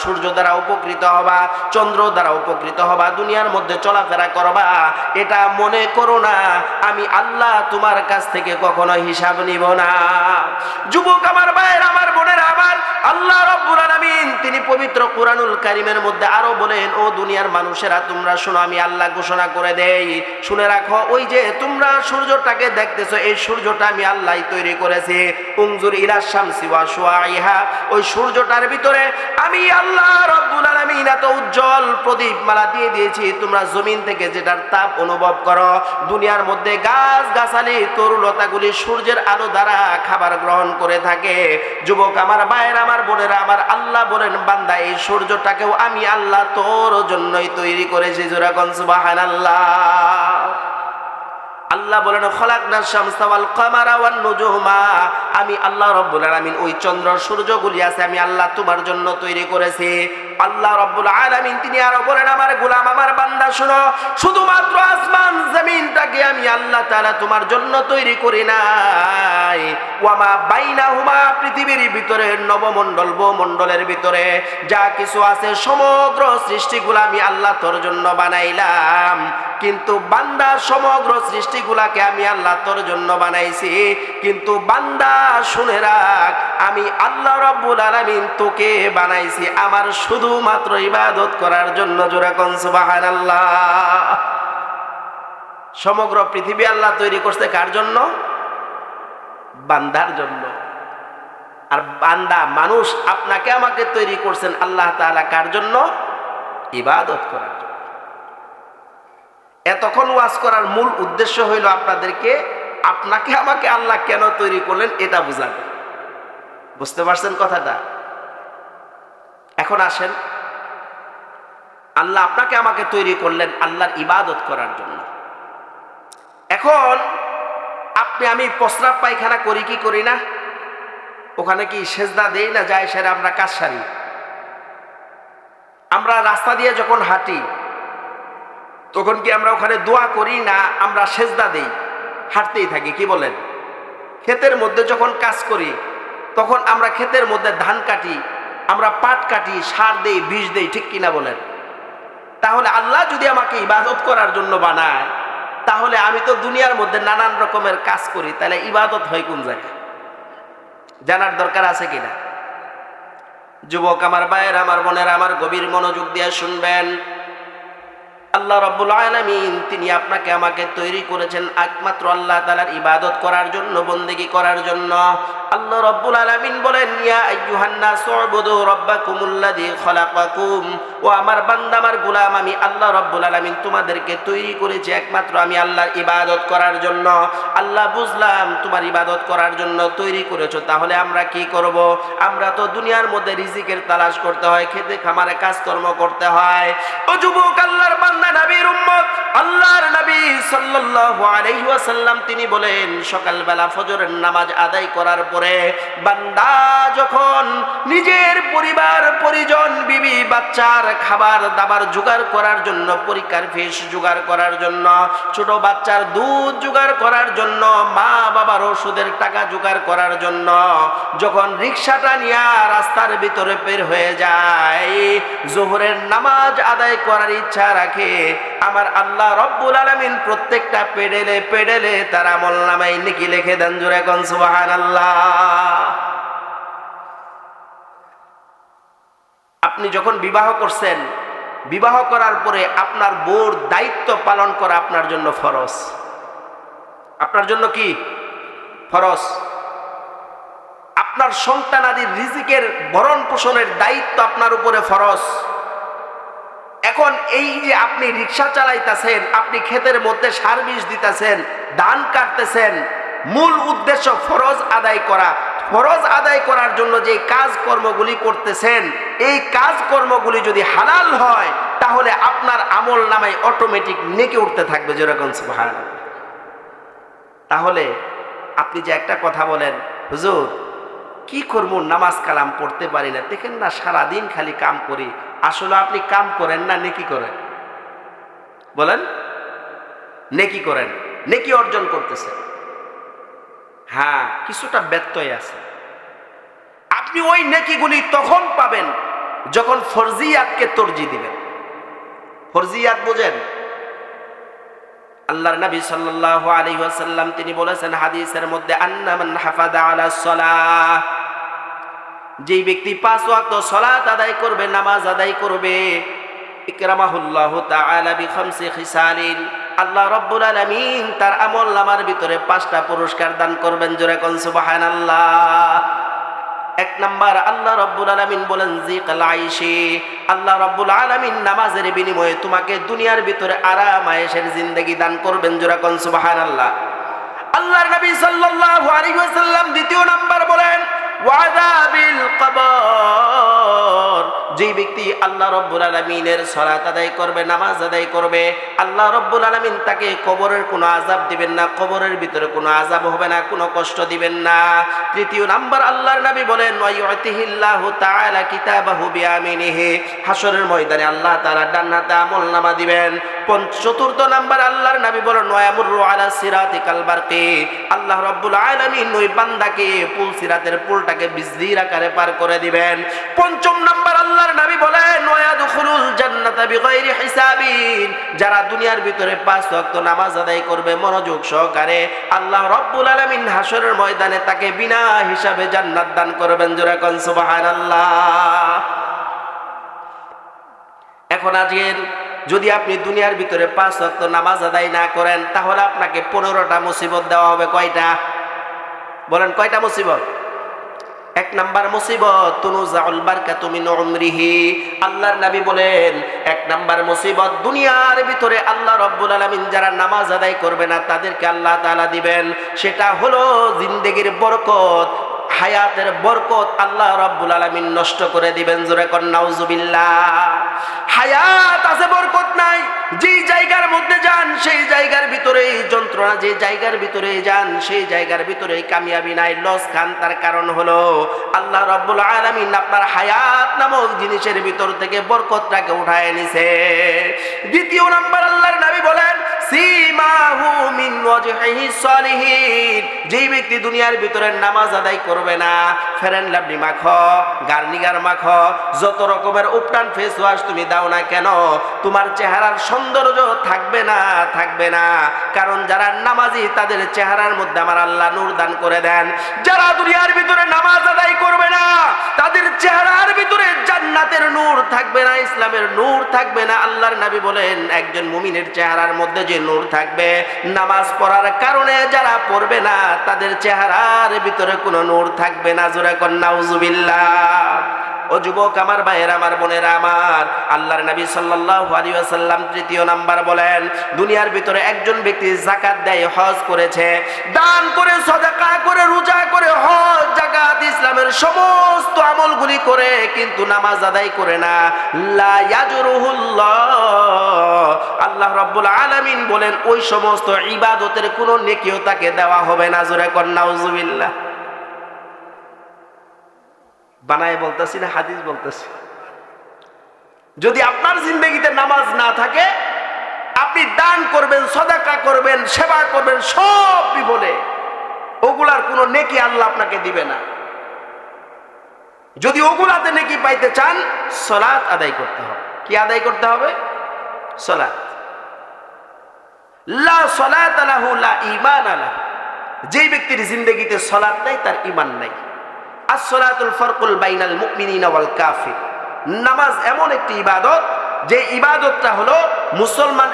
[SPEAKER 1] সূর্য দ্বারা উপকৃত হবা, চন্দ্র দ্বারা উপকৃত হবা, দুনিয়ার মধ্যে চলাফেরা করবা। এটা মনে করো না আমি আল্লাহ তোমার কাছ থেকে কখনো হিসাব নিব না। যুবক আমার ভাইয়ের আমার বোনেরা আমার, আল্লাহ রাব্বুল আলামিন তিনি পবিত্র কুরআনুল কারীমের মধ্যে আরো বলেন ও দুনিয়ার মানুষেরা তোমরা শোনো, আমি আল্লাহ ঘোষণা করে দেই, শুনে রাখো, ওই যে তোমরা সূর্যটাকে দেখতেছো এই সূর্যটা আমি আল্লাহই তৈরি করেছি। উনজুর ইলাশ শামসি ওয়া শুআইহা, ওই সূর্যটার ভিতরে আমি আল্লাহ রাব্বুল আলামিন এত উজ্জ্বল প্রদীপমালা দিয়ে দিয়েছি, তোমরা জমিন থেকে যেটার তাপ অনুভব করো। দুনিয়ার মধ্যে গাছ গাছালি তরুলতাগুলি সূর্যের আলো দ্বারা খাবার গ্রহণ করে থাকে। যুবক আমার ভাইয়ের আমার বোনেরা আমার, আল্লাহ বলেন বান্দা এই সূর্যটাকেও আমি আল্লাহ তোর জন্যই তৈরি করেছি। যেরকম সুবহানাল্লাহ। আল্লাহ বলেন খলাকনাস শামসা ওয়াল কামারা ওয়ান নুজুমা, আমি আল্লাহ রাব্বুল আলামিন ওই চন্দ্র সূর্যগুলি আছে আমি আল্লাহ তোমার জন্য তৈরি করেছি। আল্লাহ রাব্বুল আলামিন তিনি আরো বলেন আমার গোলাম আমার বান্দা শুনো, শুধুমাত্র আসমান জমিনটাকে আমি আল্লাহ তাআলা তোমার জন্য তৈরি করি নাই, ওয়ামা বাইনাহুমা পৃথিবীর ভিতরে নবমণ্ডল ভূমণ্ডলের ভিতরে যা কিছু আছে সমগ্র সৃষ্টিগুলো আমি আল্লাহ তোর জন্য বানাইলাম। কিন্তু বান্দা সমগ্র সৃষ্টিগুলাকে আমি আল্লাহ তোর জন্য বানাইছি, কিন্তু বান্দা শুনে রাখ আমি আল্লাহ রাব্বুল আলামিন তোকে বানাইছি আমার শুধুমাত্র ইবাদত করার জন্য। জোরে কোন সুবহানাল্লাহ। সমগ্র পৃথিবী আল্লাহ তৈরি করছে কার জন্য? বান্দার জন্য। আর বান্দা মানুষ আপনাকে আমাকে তৈরি করছেন আল্লাহ তাআলা কার জন্য? ইবাদত করার জন্য। এতক্ষণ ওয়াজ করার মূল উদ্দেশ্য হইল আপনাদেরকে আপনাকে আমাকে আল্লাহ কেন তৈরি করলেন এটা বুঝাবে। বুঝতে পারছেন কথাটা? এখন আসেন, আল্লাহ আপনাকে আমাকে তৈরি করলেন আল্লাহর ইবাদত করার জন্য। এখন আপনি আমি প্রস্রাব পায়খানা করি কি করি না? ওখানে কি সেজদা দেই না যায় সেরা আমরা কাজ সারি? আমরা রাস্তা দিয়ে যখন হাঁটি তখন কি আমরা ওখানে দোয়া করি না আমরা সেজদা দেই? হাঁটতেই থাকি, কি বলেন? ক্ষেতের মধ্যে যখন কাজ করি তখন আমরা ক্ষেতের মধ্যে ধান কাটি, আমরা পাট কাটি, সার দেই, বীজ দেই, ঠিক কিনা বলেন? তাহলে আল্লাহ যদি আমাকে ইবাদত করার জন্য বানায় তাহলে আমি তো দুনিয়ার মধ্যে নানান রকমের কাজ করি, তাহলে ইবাদত হয় কোন জায়গায়? জানার দরকার আছে কিনা? যুবক আমার ভাইয়ের আমার বোনেরা আমার গভীর মনোযোগ দিয়ে শুনবেন। আল্লাহ রাব্বুল আলামিন তিনি আপনাকে আমাকে তৈরি করেছেন একমাত্র আল্লাহ তাআলার ইবাদত করার জন্য, বন্দেগী করার জন্য। আল্লাহ রাব্বুল আলামিন বলেন, ইয়া আইয়ুহান নাস উবুদু রাব্বাকুমুল্লাযী খালাকাকুম, ও আমার বান্দা আমার গোলাম, আমি আল্লাহ রাব্বুল আলামিন তোমাদেরকে তৈরি করেছি একমাত্র আমি আল্লাহর ইবাদত করার জন্য। আল্লাহ বুঝলাম তোমার ইবাদত করার জন্য তৈরি করেছো, তাহলে আমরা কি করব? আমরা তো দুনিয়ার মধ্যে রিজিকের তালাশ করতে হয়, খেতে খামারে কাজকর্ম করতে হয়। ও যুবক, আল্লাহর বান্দা নবীর উম্মত, আল্লাহর নবী সাল্লাল্লাহু আলাইহি ওয়াসাল্লাম তিনি বলেন, সকালবেলা ফজরের নামাজ আদায় করার পরে বান্দা যখন নিজের পরিবার পরিজন বিবি বাচ্চার খাবার দাবার জোগাড় করার জন্য, পরীক্ষার ফিস জোগাড় করার জন্য, ছোট বাচ্চার দুধ জোগাড় করার জন্য, মা বাবার ওষুধের টাকা জোগাড় করার জন্য যখন রিকশাটা নিয়ে রাস্তার ভিতরে বের হয়ে যায়, যোহরের নামাজ আদায় করার ইচ্ছা রাখে, আমার আল্লাহ রব্বুল আলামিন প্রত্যেকটা পেডেলে পেডেলে তার আমলনামায় নেকি লিখে দেন। জোরে কোন সুবহানাল্লাহ। আপনি যখন বিবাহ করছেন, বিবাহ করার পরে আপনার বউর দায়িত্ব পালন করা আপনার জন্য ফরজ। আপনার জন্য কি ফরজ? আপনার সন্তানাদির রিজিকের ভরণ পোষণের দায়িত্ব আপনার উপরে ফরজ। এখন এই যে আপনি রিকশা চালাইতেছেন, আপনি ক্ষেতের মধ্যে সার বিষ দিতেছেন, ধান কাটতেছেন, মূল উদ্দেশ্য ফরজ আদায় করা। ফরজ আদায় করার জন্য যে কাজকর্মগুলি করতেছেন, এই কাজকর্মগুলি যদি হালাল হয় তাহলে আপনার আমল নামায় অটোমেটিক নেকি উঠতে থাকবে। যেরকম সুবহানাল্লাহ। তাহলে আপনি যে একটা কথা বলেন, হুজুর কি করবো, নামাজ কালাম পড়তে পারি না, দেখেন না সারাদিন খালি কাম করি। আসলে আপনি কাম করেন না নেকি করেন? বলেন, নেকি করেন, নেকি অর্জন করতেছেন। হ্যাঁ, কিছুটা ব্যত্যয় আছে। আপনি ওই নেকিগুলি তখন পাবেন যখন ফরজিয়াতকে তরজি দিবেন। ফরজিয়াত বোঝেন? আল্লাহর নবী সাল্লাল্লাহু আলাইহি ওয়াসাল্লাম তিনি বলেছেন হাদিসের মধ্যে, আন্না মান হাফাযা আলা সালাহ, যেই ব্যক্তি 5 ওয়াক্ত সালাত আদায় করবে, নামাজ আদায় করবে, ইকরামাহুল্লাহু তাআলা বিখামসি খিসালিন, আল্লাহ রাব্বুল আলামিন তার আমলনামার ভিতরে 5টা পুরস্কার দান করবেন। জোরে কোন সুবহানাল্লাহ। 1 নাম্বার, আল্লাহ রাব্বুল আলামিন বলেন জিকাল আইশি, আল্লাহ রাব্বুল আলামিন নামাজের বিনিময়ে তোমাকে দুনিয়ার ভিতরে আরাম আয়েশের জিন্দেগি দান করবেন। জোরে কোন সুবহানাল্লাহ। আল্লাহর নবী সাল্লাল্লাহু আলাইহি ওয়াসাল্লাম 2 নাম্বার বলেন ওয়াযাবিল কবর, যে ব্যক্তি আল্লাহ রাব্বুল আলামিনের সালাত আদায় করবে, নামাজ আদায় করবে, আল্লাহ রাব্বুল আলামিন তাকে কবরের কোনো আযাব দিবেন না, কবরের ভিতরে কোনো আযাব হবে না, কোনো কষ্ট দিবেন না। 3 নাম্বার, আল্লাহর নবী বলেন ওয়ায়ুতিহিল্লাহু তাআলা কিতাবাহু বিয়ামিনিহি, হাসরের ময়দানে আল্লাহ তাআলা ডান হাতে আমলনামা দিবেন। 4 নাম্বার, আল্লাহর নবী বলেন ওয়ায়ামুরু আলা সিরাতিকাল বারকি, আল্লাহ রাব্বুল আলামিন ওই বান্দাকে পুল সিরাতের পুলটাকে বিজলির আকারে পার করে দিবেন। 5 নাম্বার, আল্লাহর নবী বলেন ওয়ায়াদখুলুল জান্নাতা বিগাইরি হিসাবিন, যারা দুনিয়ার ভিতরে 5 ওয়াক্ত নামাজ আদায় করবে মনোযোগ সহকারে, আল্লাহ রাব্বুল আলামিন হাসরের ময়দানে তাকে বিনা হিসাবে জান্নাত দান করবেন। জোরে কোন সুবহানাল্লাহ। এখন আজকের যদি আপনি দুনিয়ার ভিতরে 5 ওয়াক্ত নামাজ আদায় না করেন, তাহলে আপনাকে 15টা মুসিবত দেওয়া হবে। কয়টা? বলেন কয়টা মুসিবত? 1 নাম্বার মুসিবত তুনুজাউল বারকাতু মিন উমরিহি, আল্লাহর নবী বলেন 1 নাম্বার মুসিবত দুনিয়ার ভিতরে আল্লাহ রাব্বুল আলামিন যারা নামাজ আদায় করবে না তাদেরকে আল্লাহ তাআলা দিবেন, সেটা হলো জিন্দেগির বরকত, হায়াতের বরকত আল্লাহ রাব্বুল আলামিন নষ্ট করে দিবেন। জোরে কোন নাউজুবিল্লাহ। হায়াত আছে, বরকত নাই। যেই জায়গার মধ্যে যান সেই জায়গার ভিতরে যন্ত্রণা, যে জায়গার ভিতরে যান সেই জায়গার ভিতরে কামিয়াবি নাই, লস খান। তার কারণ হলো আল্লাহ রাব্বুল আলামিন আপনার হায়াত নামক জিনিসের ভিতর থেকে বরকতটাকে উঠায় নিছে। 2 নাম্বার, আল্লাহর নবী বলেন সীমাহু মিন ওয়াজহিহি সালিহিন, যেই ব্যক্তি দুনিয়ার ভিতরে নামাজ আদায় করবে না, ফেরেন লাভলি মাখো, গার্নিগার মাখো, যত রকমের উপটান ফেস ওয়াশ তুমি দাও না কেন, তোমার চেহারার সৌন্দর্য থাকবে না, থাকবে না। কারণ যারা নামাজি তাদের চেহারার মধ্যে আমার আল্লাহ নূর দান করে দেন। যারা দুনিয়ার ভিতরে নামাজ আদায় করবে না তাদের চেহারার ভিতরে জান্নাত জান্নাতের নূর থাকবে না, ইসলামের নূর থাকবে না। আল্লাহর নবী বলেন একজন মুমিনের চেহারার মধ্যে যে নূর থাকবে, নামাজ পড়ার কারণে যারা পড়বে না তাদের চেহারার ভিতরে কোনো নূর থাকবে না। জোরে কর নাউজুবিল্লাহ। ও যুবক আমার ভাইয়েরা, আমার বোনেরা আমার, আল্লাহর নবী সাল্লাল্লাহু আলাইহি ওয়াসাল্লাম তৃতীয় নাম্বার বলেন, দুনিয়ার ভিতরে একজন ব্যক্তি যাকাত দেয়, হজ করেছে, দান করে, সাদাকা করে, রোজা করে, হজ, যাকাত, ইসলামের সমস্ত আমলগুলি করে, কিন্তু নামাজ আদায় করে না, লা ইয়াজরুহুল্লাহ, আল্লাহ রাব্বুল আলামিন বলেন ওই সমস্ত ইবাদতের কোনো নেকিও তাকে দেওয়া হবে না। জোরে কর নাউজুবিল্লাহ। বানায় বলতেছি না, হাদিস বলতেছি। যদি আপনার জিন্দেগিতে নামাজ না থাকে, আপনি দান করবেন, সাদাকা করবেন, সেবা করবেন, সব বিফলে, ওগুলার কোনো নেকি আল্লাহ আপনাকে দিবে না। যদি ওগুলাতে নেকি পাইতে চান, সালাত আদায় করতে হবে। কি আদায় করতে হবে? সালাত। লা সালাত লাহু লা ঈমান লাহু, যেই ব্যক্তির জিন্দেগিতে সালাত নাই তার ঈমান নাই। as-salatul farqul বাইনাল মুমিনিনা ওয়াল কাফির, নামাজ এমন একটি ইবাদত যে ইবাদতটা হলো মুসলমান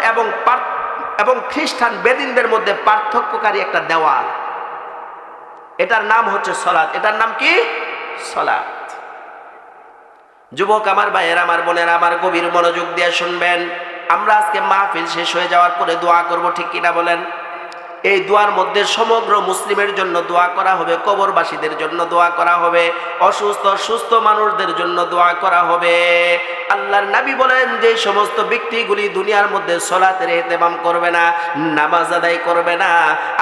[SPEAKER 1] এবং খ্রিস্টান বেদিনদের মধ্যে পার্থক্যকারী একটা দেওয়াল। এটার নাম হচ্ছে সালাত। এটার নাম কি? সালাত। যুবক আমার ভাইয়েরা, আমার বোনেরা আমার, গভীর মনোযোগ দিয়ে শুনবেন। আমরা আজকে মাহফিল শেষ হয়ে যাওয়ার পরে দোয়া করব, ঠিক কিনা বলেন? এই দোয়ার মধ্যে সমগ্র মুসলিমের জন্য দোয়া করা হবে, কবরবাসীদের জন্য দোয়া করা হবে, অসুস্থ সুস্থ মানুষদের জন্য দোয়া করা হবে। আল্লাহর নবী বলেন যে সমস্ত ব্যক্তিগুলি দুনিয়ার মধ্যে সালাতের ইহতিমাম করবে না, নামাজ আদায় করবে না,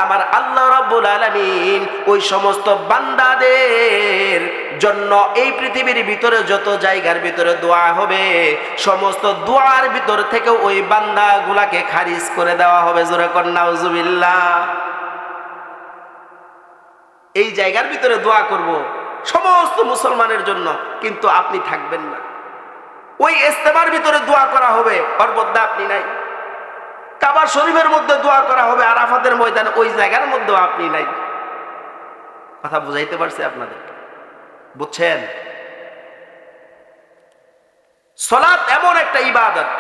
[SPEAKER 1] আমার আল্লাহ রাব্বুল আলামিন ওই সমস্ত বান্দাদের জন্য এই পৃথিবীর ভিতরে যত জায়গার ভিতরে দোয়া হবে, সমস্ত দোয়ার ভিতর থেকে ওই বান্দাগুলাকে খারিজ করে দেওয়া হবে। জোরে কর নাউজুবিল্লাহ। এই জায়গার ভিতরে দোয়া করব সমস্ত মুসলমানের জন্য, কিন্তু আপনি থাকবেন না। ওই ইজতেমার ভিতরে দোয়া করা হবে, ওর মধ্যে আপনি নাই। কাবা শরীফের মধ্যে দোয়া করা হবে, আরাফাতের ময়দানে, ওই জায়গার মধ্যেও আপনি নাই। কথা বুঝাইতে পারছি আপনাদের? বুঝছেন? সালাত এমন একটা ইবাদত,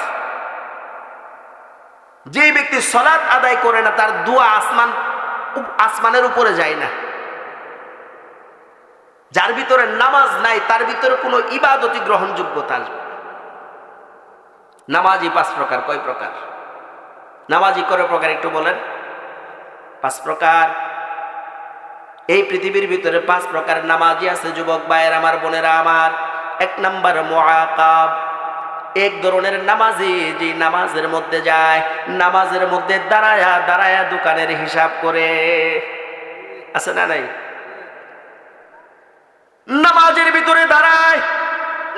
[SPEAKER 1] যে ব্যক্তি সালাত আদায় করে না তার দোয়া আসমানের উপরে যায় না। যার ভিতরে নামাজ নাই তার ভিতরে কোনো ইবাদতই গ্রহণযোগ্যতা আসবে। নামাজি 5 প্রকার। কয় প্রকার? নামাজি কয় প্রকার একটু বলেন? 5 প্রকার। এই পৃথিবীর ভিতরে 5 প্রকার নামাজি আছে যুবক ভাইয়ের, আমার বোনেরা আমার। 1 নাম্বার মুআকাব, এক ধরনের নামাজি যে নামাজের মধ্যে যায়, নামাজের মধ্যে দাঁড়ায়া দাঁড়ায়া দোকানের হিসাব করে। আছে না নাই? নামাজের ভিতরে দাঁড়ায়,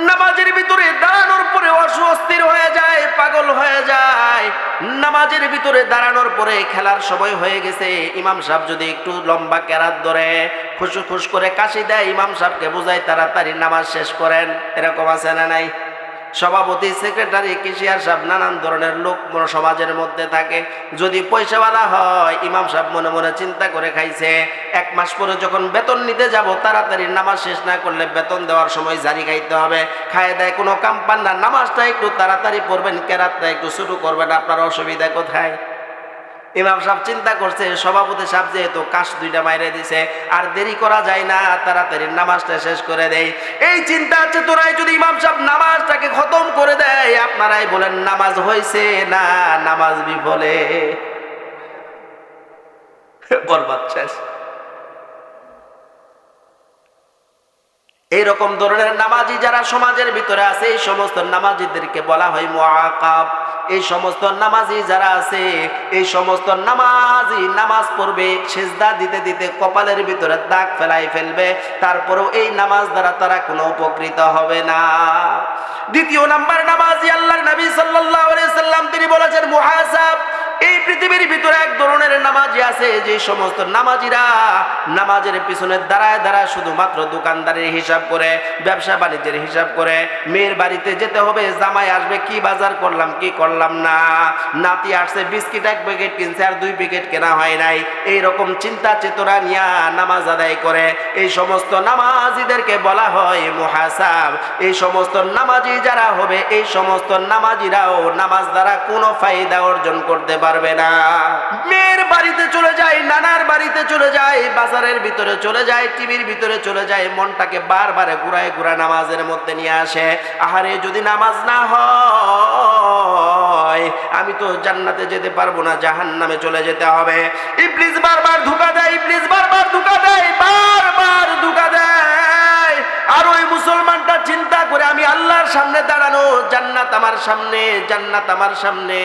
[SPEAKER 1] নামাজের ভিতরে দাঁড়ানোর পরে অস্বস্তির হয়ে যায়, পাগল হয়ে যায়। নামাজের ভিতরে দাঁড়ানোর পরে খেলার সময় হয়ে গেছে, ইমাম সাহেব যদি একটু লম্বা কেরাত ধরে খুশ করে কাশি দেয়, ইমাম সাহেবকে বোঝায় তাড়াতাড়ি নামাজ শেষ করেন। এরকম আছে না নাই? সভাপতি, সেক্রেটারি, কেশিয়ার সাহেব, নানান ধরনের লোক সমাজের মধ্যে থাকে। যদি পয়সাওয়ালা হয়, ইমাম সাহেব মনে মনে চিন্তা করে খাইছে, 1 মাস পরে যখন বেতন নিতে যাব, তাড়াতাড়ি নামাজ শেষ না করলে বেতন দেওয়ার সময় জারি খাইতে হবে। খায় দেয় কোনো কাম পান না, নামাজটা একটু তাড়াতাড়ি পড়বেন, কেরাতটা একটু শুরু করবেন, আপনার অসুবিধা কোথায়? ইমাম সাহেব চিন্তা করছে, সভাপতি সাহেব যেহেতু কাশ 2টা মাইরে দিছে, আর দেরি করা যায় না, তাড়াতাড়ি নামাজটা শেষ করে দেয়। এই চিন্তা আছে তোরাই যদি ইমাম সাহেব নামাজটাকে খতম করে দেয়, আপনারাই বলেন নামাজ হয়েছে না নামাজ বিফলে? বরবাদ, শেষ। এইরকম ধরনের নামাজি যারা সমাজের ভিতরে আছে, এই সমস্ত নামাজিদেরকে বলা হয় মুআকাব। এই সমস্ত নামাজি যারা আছে, এই সমস্ত নামাজি নামাজ পড়বে, সিজদা দিতে দিতে কপালের ভিতরে দাগ ফেলবে, তারপরেও এই নামাজ দ্বারা তারা কোনো উপকৃত হবে না। 2 নাম্বার নামাজি আল্লাহর নবী সাল্লাল্লাহু আলাইহি সাল্লাম তিনি বলেছেন মুহাসাব। এই পৃথিবীর ভিতরে এক ধরনের নামাজি আছে, যে সমস্ত নামাজিরা নামাজের পিছনে দাঁড়ায় দাঁড়ায় শুধুমাত্র দোকানদারের হিসাব করে, ব্যবসা বাণিজ্যের হিসাব করে, মেয়ের বাড়িতে যেতে হবে, জামাই আসবে, কি বাজার করলাম কি করলাম না, নাতি আসছে বিস্কিট 1 প্যাকেট কিনছে আর 2 প্যাকেট কেনা হয় নাই, এইরকম চিন্তা চেতনা নিয়ে নামাজ আদায় করে। এই সমস্ত নামাজিদেরকে বলা হয় মুহাসাব। এই সমস্ত নামাজি যারা হবে, এই সমস্ত নামাজিরাও নামাজ দ্বারা কোনো ফায়দা অর্জন করতে পারবে না। মেয়ের বাড়িতে চলে যায়, নানার বাড়িতে চলে যায়, বাজারের ভিতরে চলে যায়, টিভির ভিতরে চলে যায়, মনটাকে বারবার ঘুরায় ঘুরায় নামাজের মধ্যে নিয়ে আসে। আহারে, যদি নামাজ না হয় আমি তো জান্নাতে যেতে পারবো না, জাহান্নামে চলে যেতে হবে। ইবলিস বারবার ধোঁকা দেয়, ইবলিস বারবার ধোঁকা দেয়, বারবার ধোঁকা দেয়। আর ওই মুসলমানটা চিন্তা করে, আমি আল্লাহর সামনে দাঁড়ানো, জান্নাত আমার সামনে, জান্নাত আমার সামনে,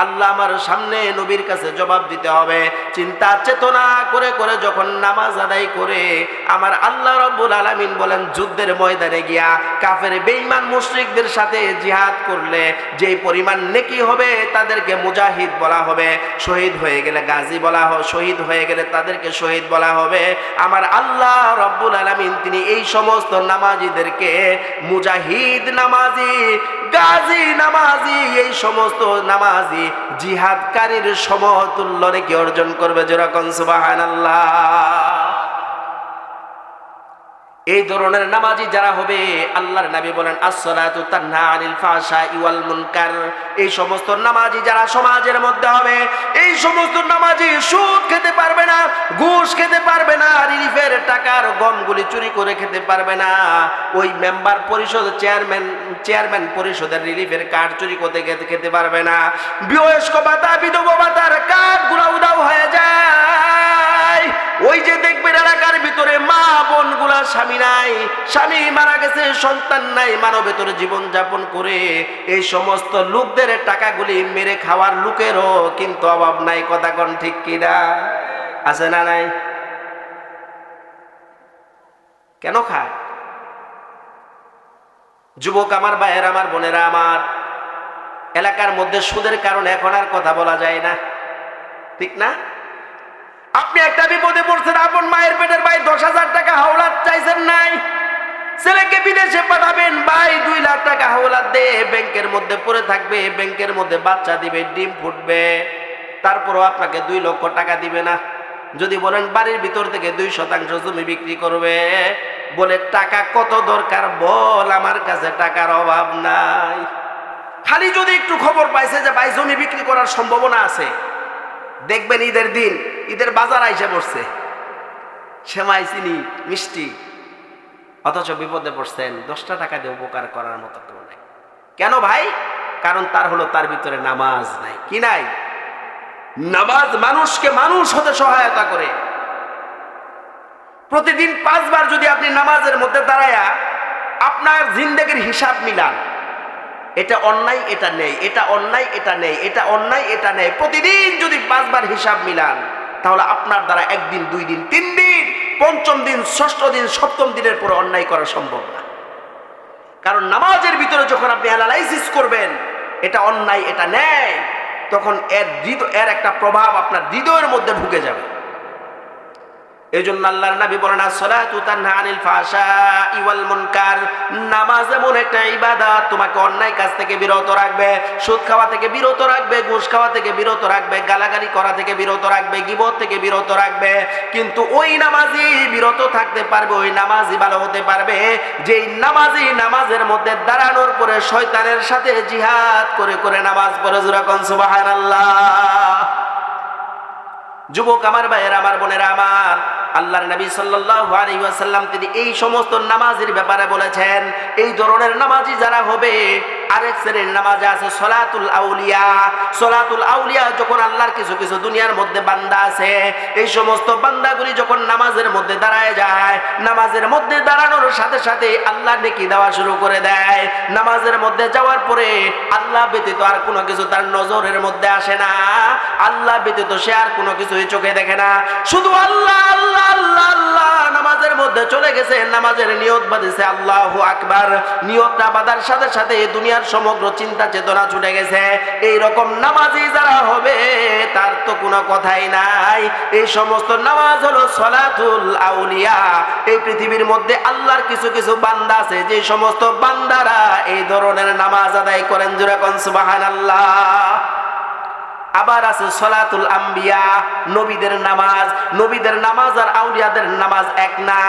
[SPEAKER 1] আল্লাহ আমার সামনে, নবীর কাছে জবাব দিতে হবে। চিন্তা চেতনা করে করে যখন নামাজ আদায় করে, আমার আল্লাহ রাব্বুল আলামিন বলেন, যুদ্ধের ময়দানে গিয়া কাফের বেঈমান মুশরিকদের সাথে জিহাদ করলে যেই পরিমাণ নেকি হবে তাদেরকে মুজাহিদ বলা হবে, শহীদ হয়ে গেলে গাজী বলা হবে, শহীদ হয়ে গেলে তাদেরকে শহীদ বলা হবে। আমার আল্লাহ রাব্বুল আলামিন তিনি এই সমস্ত নামাজিদেরকে মুজাহিদ নামাজি, গাজী নামাজি, এই সমস্ত নামাজি জিহাদকারীর সমতুল্য নেকি অর্জন করবে। যেরকম সুবহানাল্লাহ। এই ধরনের নামাজি যারা হবে, আল্লাহর নবী বলেন আসসালাতু তানহা আনিল ফাহশাই ওয়াল মুনকার। এই সমস্ত নামাজি যারা সমাজের মধ্যে হবে, এই সমস্ত নামাজি সুদ খেতে পারবে না, ঘুষ খেতে পারবে না, রিলিফের টাকার গমগুলি চুরি করে খেতে পারবে না, ওই মেম্বার পরিষদ চেয়ারম্যান পরিষদের রিলিফের কার্ড চুরি করতে খেতে পারবে না, বয়স্ক ভাতা বিধবা ভাতার কার্ডগুলো উধাও হয়ে যায়। ওই যে দেখবেন এলাকার ভিতরে মা বোন গুলা স্বামী নাই, স্বামী মারা গেছে, সন্তান নাই, মানবেতর জীবন যাপন করে এই সমস্ত লোকদের টাকাগুলি মেরে খাওয়ার লোকেরও কিন্তু অভাব নাই। কথা কোন ঠিক কিনা? আছে না নাই? কেন খায়? যুবক আমার ভাইয়ের, আমার বোনেরা আমার, এলাকার মধ্যে সুদের কারণে এখন আর কথা বলা যায় না, ঠিক না? আপনি একটা বিপদে পড়ছেন, আপন মায়ের পেটের ভাই 10,000 টাকা হাওলাত চাইছেন নাই, ছেলেকে বিদেশে পাঠাবেন, ভাই 2 লাখ টাকা হাওলাত দে, ব্যাংকের মধ্যে পড়ে থাকবে, ব্যাংকের মধ্যে বাচ্চা দিবে, ডিম ফুটবে, তারপরও আপনাকে 2 লক্ষ টাকা দিবে না। যদি বলেন বাড়ির ভিতর থেকে 2% জমি বিক্রি করবে, বলে টাকা কত দরকার বল, আমার কাছে টাকার অভাব নাই। খালি যদি একটু খবর পাইছে যে ভাই জমি বিক্রি করার সম্ভাবনা আছে, দেখবেন ঈদের দিন, ঈদের বাজার আইসা পড়ছে, সেমাই, চিনি, মিষ্টি, অথচ বিপদে পড়ছেন, 10টা টাকা দিয়ে উপকার করার মতো কেউ নাই। কেন ভাই? কারণ তার ভিতরে নামাজ নাই। কি নাই? নামাজ মানুষকে মানুষ হতে সহায়তা করে। প্রতিদিন 5 বার যদি আপনি নামাজের মধ্যে দাঁড়ায়া আপনার জিন্দেগির হিসাব মিলান, এটা অন্যায়, এটা নেই, এটা অন্যায়, এটা নেই, এটা অন্যায়, এটা নেই, প্রতিদিন যদি 5 বার হিসাব মিলান, তাহলে আপনার দ্বারা 1 দিন, 2 দিন, 3 দিন, 5ম দিন, 6ষ্ঠ দিন, 7ম দিনের পরে অন্যায় করা সম্ভব না। কারণ নামাজের ভিতরে যখন আপনি অ্যানালাইসিস করবেন এটা অন্যায়, এটা ন্যায়, তখন এর একটা প্রভাব আপনার হৃদয়ের মধ্যে ঢুকে যাবে। এই জন্য আল্লাহর নবী বলেন আসসালাতু তানহা আনিল ফাহশাই ওয়াল মুনকার। নামাজ এমন একটা ইবাদত, তোমাকে অন্যায় কাজ থেকে বিরত রাখবে, সুদ খাওয়া থেকে বিরত রাখবে, ঘুষ খাওয়া থেকে বিরত রাখবে, গালাগালি করা থেকে বিরত রাখবে, গীবত থেকে বিরত রাখবে। কিন্তু ওই নামাজি বিরত থাকতে পারবে, ওই নামাজি ভালো হতে পারবে যেই নামাজি নামাজের মধ্যে দাঁড়ানোর পরে শয়তানের সাথে জিহাদ করে করে নামাজ পড়ে। যেরকম সুবহানাল্লাহ। যুবক আমার ভাইয়েরা, আমার বোনেরা আমার, আল্লাহর নবী সাল্লাল্লাহু আলাইহি ওয়াসাল্লাম তিনি এই সমস্ত নামাজের ব্যাপারে বলেছেন, এই ধরনের নামাজি যারা হবে, আরেক শ্রেণীর নামাজ আছে সলাতুল আউলিয়া। সলাতুল আউলিয়া যখন আল্লাহর কিছু কিছু দুনিয়ার মধ্যে বান্দা আছে, এই সমস্ত বান্দাগুলি যখন নামাজের মধ্যে দাঁড়ায় যায়, নামাজের মধ্যে দাঁড়ানোর সাথে সাথে আল্লাহ নেকি দেওয়া শুরু করে দেয়। নামাজের মধ্যে যাওয়ার পরে আল্লাহ ব্যতীত আর কোনো কিছু তার নজরের মধ্যে আসে না, আল্লাহ ব্যতীত সে আর কোনো কিছুই চোখে দেখে না, শুধু আল্লাহ আল্লাহ আল্লাহ আল্লাহ। নামাজের মধ্যে চলে গেছে, নামাজের নিয়ত বাঁধেছে আল্লাহু আকবার। নিয়তটা বাঁধার সাথে সাথে দুনিয়া দুনিয়ার সমগ্র চিন্তা চেতনা ছুটে গেছে, এই রকম নামাজি যারা হবে তার তো কোনো কথাই নাই। এই সমস্ত নামাজ হলো সলাতুল আউলিয়া। এই পৃথিবীর মধ্যে আল্লাহর কিছু কিছু বান্দা আছে, যে সমস্ত বান্দারা এই ধরনের নামাজ আদায় করেন, জোরে কোন সুবহানাল্লাহ। আবার আছে সলাতুল আম্বিয়া, নবীদের নামাজ। নবীদের নামাজ আর আউলিয়াদের নামাজ এক না।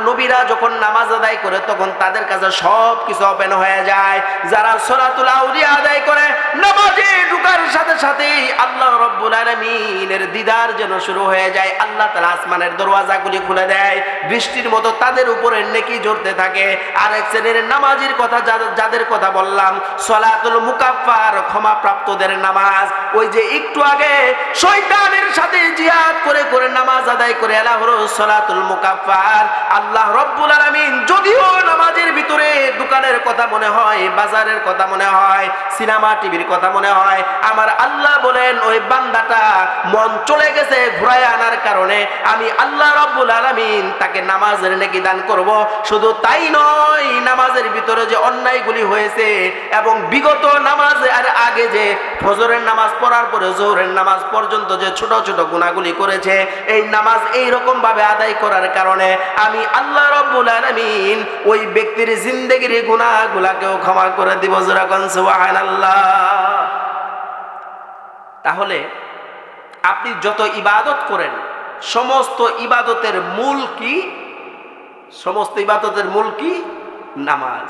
[SPEAKER 1] নবীরা যখন নামাজ আদায় করে তখন তাদের কাছে সব কিছু ওপেন হয়ে যায়। যারা সলাতুল আউলিয়া আদায় করে নামাজে ঢোকার সাথে সাথেই আল্লাহ রাব্বুল আলামিনের দিদার যেন শুরু হয়ে যায়। আল্লাহ তাআলা আসমানের দরওয়াজাগুলি খুলে দেয়, বৃষ্টির মতো তাদের উপরে নেকি ঝরতে থাকে। আর এক শ্রেণীর নামাজের কথা, যাদের কথা বললাম, সলাতুল মুকাফফার, ক্ষমাপ্রাপ্তদের নামাজ। ওই যে একটু আগে শয়তানের সাথে জিহাদ করে করে নামাজ আদায় করে এলা হলো সলাতুল মুকাফফার। আল্লাহ রাব্বুল আলামিন যদিও নামাজের ভিতরে দোকানের কথা মনে হয়, বাজারের কথা মনে হয়, সিনেমা টিভির কথা মনে হয়, আমার আল্লাহ বলেন ওই বান্দাটা মন চলে গেছে ঘুরায় আনার কারণে আমি আল্লাহ রাব্বুল আলামিন তাকে নামাজের নেকি দান করব। শুধু তাই নয়, নামাজের ভিতরে যে অন্যায়গুলি হয়েছে এবং বিগত নামাজে আর আগে যে ফজরের নামাজ পড়ার পরে জোহরের নামাজ পর্যন্ত যে ছোট ছোট গুনাহগুলি করেছে, এই নামাজ এই রকম ভাবে আদায় করার কারণে আমি আল্লাহ রাব্বুল আলামিন ওই ব্যক্তির জিন্দেগির গুনাহগুলোকেও ক্ষমা করে দিব, জোরে কোন সুবহানাল্লাহ। তাহলে আপনি যত ইবাদত করেন, সমস্ত ইবাদতের মূল কি? সমস্ত ইবাদতের মূল কি? নামাজ।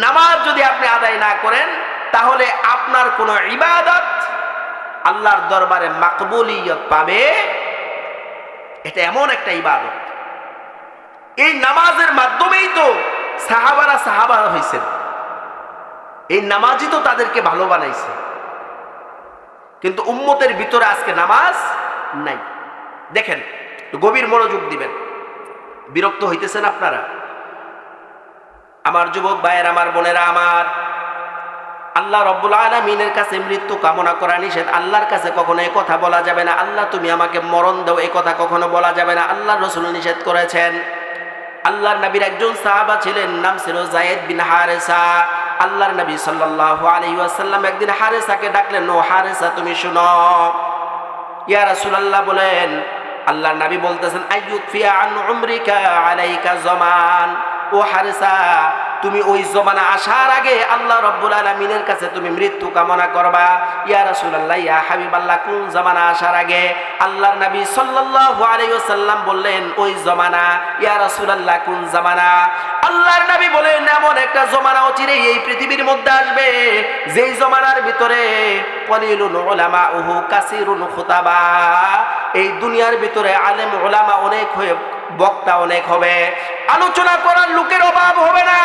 [SPEAKER 1] নামাজ যদি আপনি আদায় না করেন তাহলে আপনার কোনো ইবাদত আল্লাহর দরবারে মাকবুলিয়ত পাবে। এটা এমন একটা ইবাদত, এই নামাজের মাধ্যমেই তো সাহাবারা হয়েছেন। এই নামাজই তো তাদেরকে ভালো বানাইছে। কিন্তু উম্মতের ভিতরে আজকে নামাজ নাই। দেখেন, গভীর মনোযোগ দিবেন। বিরক্ত হইতেছেন আপনারা? আমার যুবক ভাইয়ের, আমার বোনেরা, আমার আল্লাহ রাব্বুল আলামিনের কাছে মৃত্যু কামনা করা নিষেধ। আল্লাহর কাছে কখনো এই কথা বলা যাবে না, আল্লাহ তুমি আমাকে মরণ দাও, এই কথা কখনো বলা যাবে না। আল্লাহর রাসূল নিষেধ করেছেন। আল্লাহর নবীর একজন সাহাবা ছিলেন, নাম ছিল যায়েদ বিন হারেসা। আল্লাহর নবী সাল্লাল্লাহু আলাইহি ওয়াসাল্লাম একদিন হারেসাকে ডাকলেন, ও হারেসা তুমি শুনো। ইয়া রাসূলুল্লাহ বলেন, আল্লাহর নবী বলতেছেন, আইয়ুতফিয়া আন উমরিকা আলাইকা জামান। ও হারেসা, তুমি ওই জমানা আসার আগে আল্লাহ রাব্বুল আলামিনের কাছে তুমি মৃত্যু কামনা করবা। ইয়া রাসূলুল্লাহ, ইয়া হাবিবাল্লাহ, কোন জমানা আসার আগে? আল্লাহর নবী সাল্লাল্লাহু আলাইহি ওয়াসাল্লাম বললেন, ওই জমানা। ইয়া রাসূলুল্লাহ, কোন জমানা? আল্লাহর নবী বলেন, এমন একটা জমানা অচিরেই এই পৃথিবীর মধ্যে আসবে, যেই জমানার ভিতরে কলিলুন উলামাউহু কাসিরুন খুতাবা। এই দুনিয়ার ভিতরে আলেম উলামা অনেক হয়ে, বক্তা অনেক হবে, আলোচনা করার লোকের অভাব হবে না,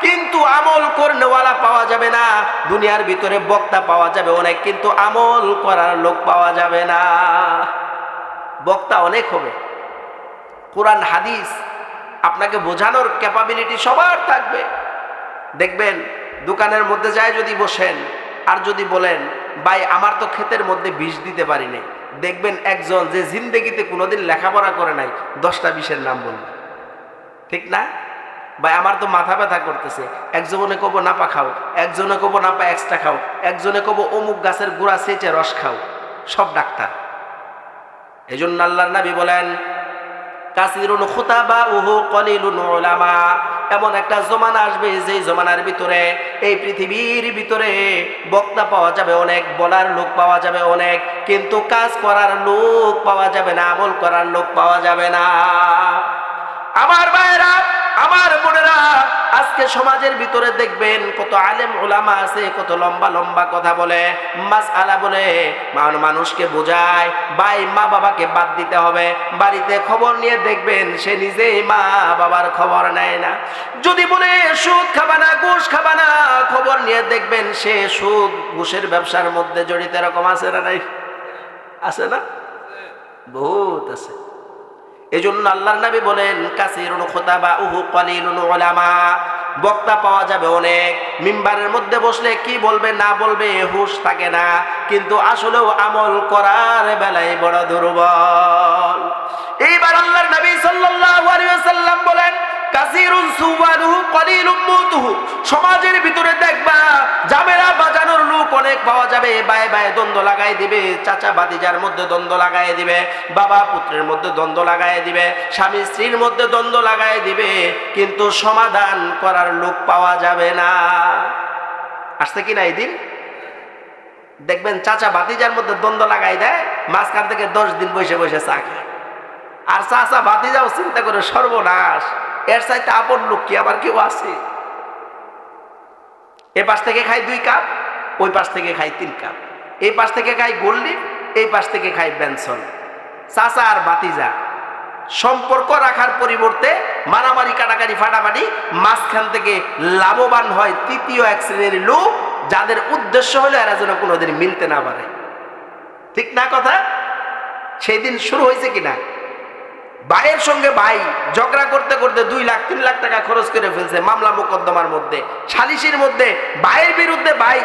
[SPEAKER 1] কিন্তু আমল করনেওয়ালা পাওয়া যাবে না। দুনিয়ার ভিতরে বক্তা পাওয়া যাবে অনেক, কিন্তু আমল করার লোক পাওয়া যাবে না। বক্তা অনেক হবে, কোরআন হাদিস আপনাকে বোঝানোর ক্যাপাবিলিটি সবার থাকবে। দেখবেন দোকানের মধ্যে যায় যদি বসেন আর যদি বলেন, ভাই আমার তো ক্ষেতের মধ্যে বিষ দিতে পারি নাই, দেখবেন একজন যে জিন্দেগিতে কোনোদিন লেখাপড়া করে নাই 10টা বিষের নাম বলবে, ঠিক না? ভাই আমার তো মাথা ব্যথা করতেছে, একজনে কব নাপা খাও, একজনে কব নাপা এক্সট্রা খাও, একজনে কব অমুক গাছের গোড়া সেচে রস খাও। সব ডাক্তার। এই জন্য আল্লাহর নবী বলেন, কাসিরুন খুতাবাউহু কলিলুন উলামা। এমন একটা জমানা আসবে, যেই জমানার ভিতরে এই পৃথিবীর ভিতরে বক্তা পাওয়া যাবে অনেক, বলার লোক পাওয়া যাবে অনেক, কিন্তু কাজ করার লোক পাওয়া যাবে না, আমল করার লোক পাওয়া যাবে না। আমার ভাইরা, আমার বোনেরা, আজকে সমাজের ভিতরে দেখবেন কত আলেম উলামা আছে, কত লম্বা লম্বা কথা বলে, মাসআলা বলে, মানুষকে বোঝায় ভাই মা বাবাকে বাদ দিতে হবে। বাড়িতে খবর নিয়ে দেখবেন সে নিজেই মা বাবার খবর নেয় না। যদি বলে সুদ খাবা না, ঘুষ খাবা না, খবর নিয়ে দেখবেন সে সুদ ঘুষের ব্যবসার মধ্যে জড়িত। এরকম আছে না? নাই? আছে না? বহুত আছে। এজন্য আল্লাহর নবী বলেন, কাসিরুন খুতাবাউহু কলিলুন উলামা। বক্তা পাওয়া যাবে অনেক, মিম্বারের মধ্যে বসলে কি বলবে না বলবে হুঁশ থাকে না, কিন্তু আসলেও আমল করার বেলায় বড় দুর্বল। এইবার আল্লাহর নবী সাল্লাল্লাহু আলাইহি ওয়াসাল্লাম বলেন, কাসিরুন সুওয়ালুহু কলিলুম মাউতুহু, সমাজের ভিতরে দেখবা জামেলা বাজানোর লোক অনেক পাওয়া যাবে, বায়ে বায়ে দ্বন্দ্ব লাগাই দিবে, চাচা ভাতিজার মধ্যে দ্বন্দ্ব লাগাই দিবে, বাবা পুত্রের মধ্যে দ্বন্দ্ব লাগাই দিবে, স্বামী স্ত্রীর মধ্যে দ্বন্দ্ব লাগাই দিবে, কিন্তু সমাধান করার লোক পাওয়া যাবে না। আসছে কিনা এই দিন? দেখবেন চাচা ভাতিজার মধ্যে দ্বন্দ্ব লাগাই দেয়, মাঝখান থেকে 10 দিন বসে বসে চা খায়। আর চাচা ভাতিজাও চিন্তা করে সর্বনাশ, এর চাইতে আপন লোক কি আবার কেউ আছে? এ পাশ থেকে খাই 2 কাপ, ওই পাশ থেকে খাই 3 কাপ, এই পাশ থেকে খাই গোল্ডি, এই পাশ থেকে খাই বেনসন। চাচা আর ভাতিজা সম্পর্ক রাখার পরিবর্তে মারামারি কাটাকাটি ফাটাফাটি, মাঝখান থেকে লাভবান হয় 3য় এক শ্রেণীর লোক, যাদের উদ্দেশ্য হলো এরা যেন কোনোদিন মিলতে না পারে। ঠিক না কথা? সেই দিন শুরু হয়েছে কিনা? ভাইয়ের সঙ্গে ভাই ঝগড়া করতে করতে 2 লাখ 3 লাখ টাকা খরচ করে ফেলছে মামলা মোকদ্দমার মধ্যে, সালিশির মধ্যে। ভাইয়ের বিরুদ্ধে ভাই,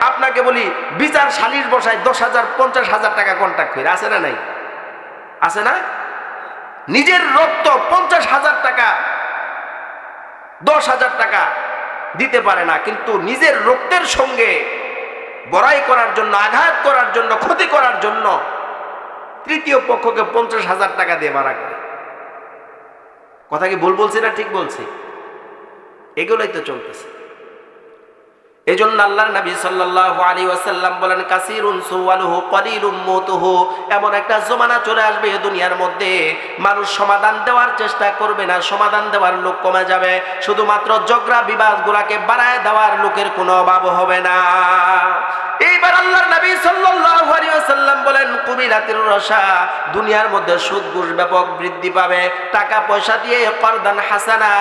[SPEAKER 1] আপনাকে বলি, বিচার সালিশ বসায় 10,000 50,000 টাকা কন্ট্রাক্ট করে। আছে না নাই? আছে না? নিজের রক্ত 50,000 টাকা 10,000 টাকা দিতে পারে না, কিন্তু নিজের রক্তের সঙ্গে বড়াই করার জন্য, আঘাত করার জন্য, ক্ষতি করার জন্য 3য় পক্ষকে 50,000 টাকা দিয়ে ভাড়া করে। কথা কি ভুল বলছি না ঠিক বলছি? এগুলোই তো চলতেছে। এই জন্য আল্লাহর নবী সাল্লাল্লাহু আলাইহি ওয়াসাল্লাম বলেন, কাসিরুন সুওয়ালুহু কলিলুম মাউতুহু। এমন একটা জমানা চলে আসবে এই দুনিয়ার মধ্যে, মানুষ সমাধান দেওয়ার চেষ্টা করবে না, সমাধান দেওয়ার লোক কমে যাবে, শুধুমাত্র ঝগড়া বিবাদগুলোকে বাড়ায় দেওয়ার লোকের কোনো অভাব হবে না। এইবার আল্লাহর নবী সাল্লাল্লাহু আলাইহি ওয়াসাল্লাম বলেন, কুবিলাতির রশা, দুনিয়ার মধ্যে সুদ ঘুষ ব্যাপক বৃদ্ধি পাবে। টাকা পয়সা দিয়ে করদান হাসানা,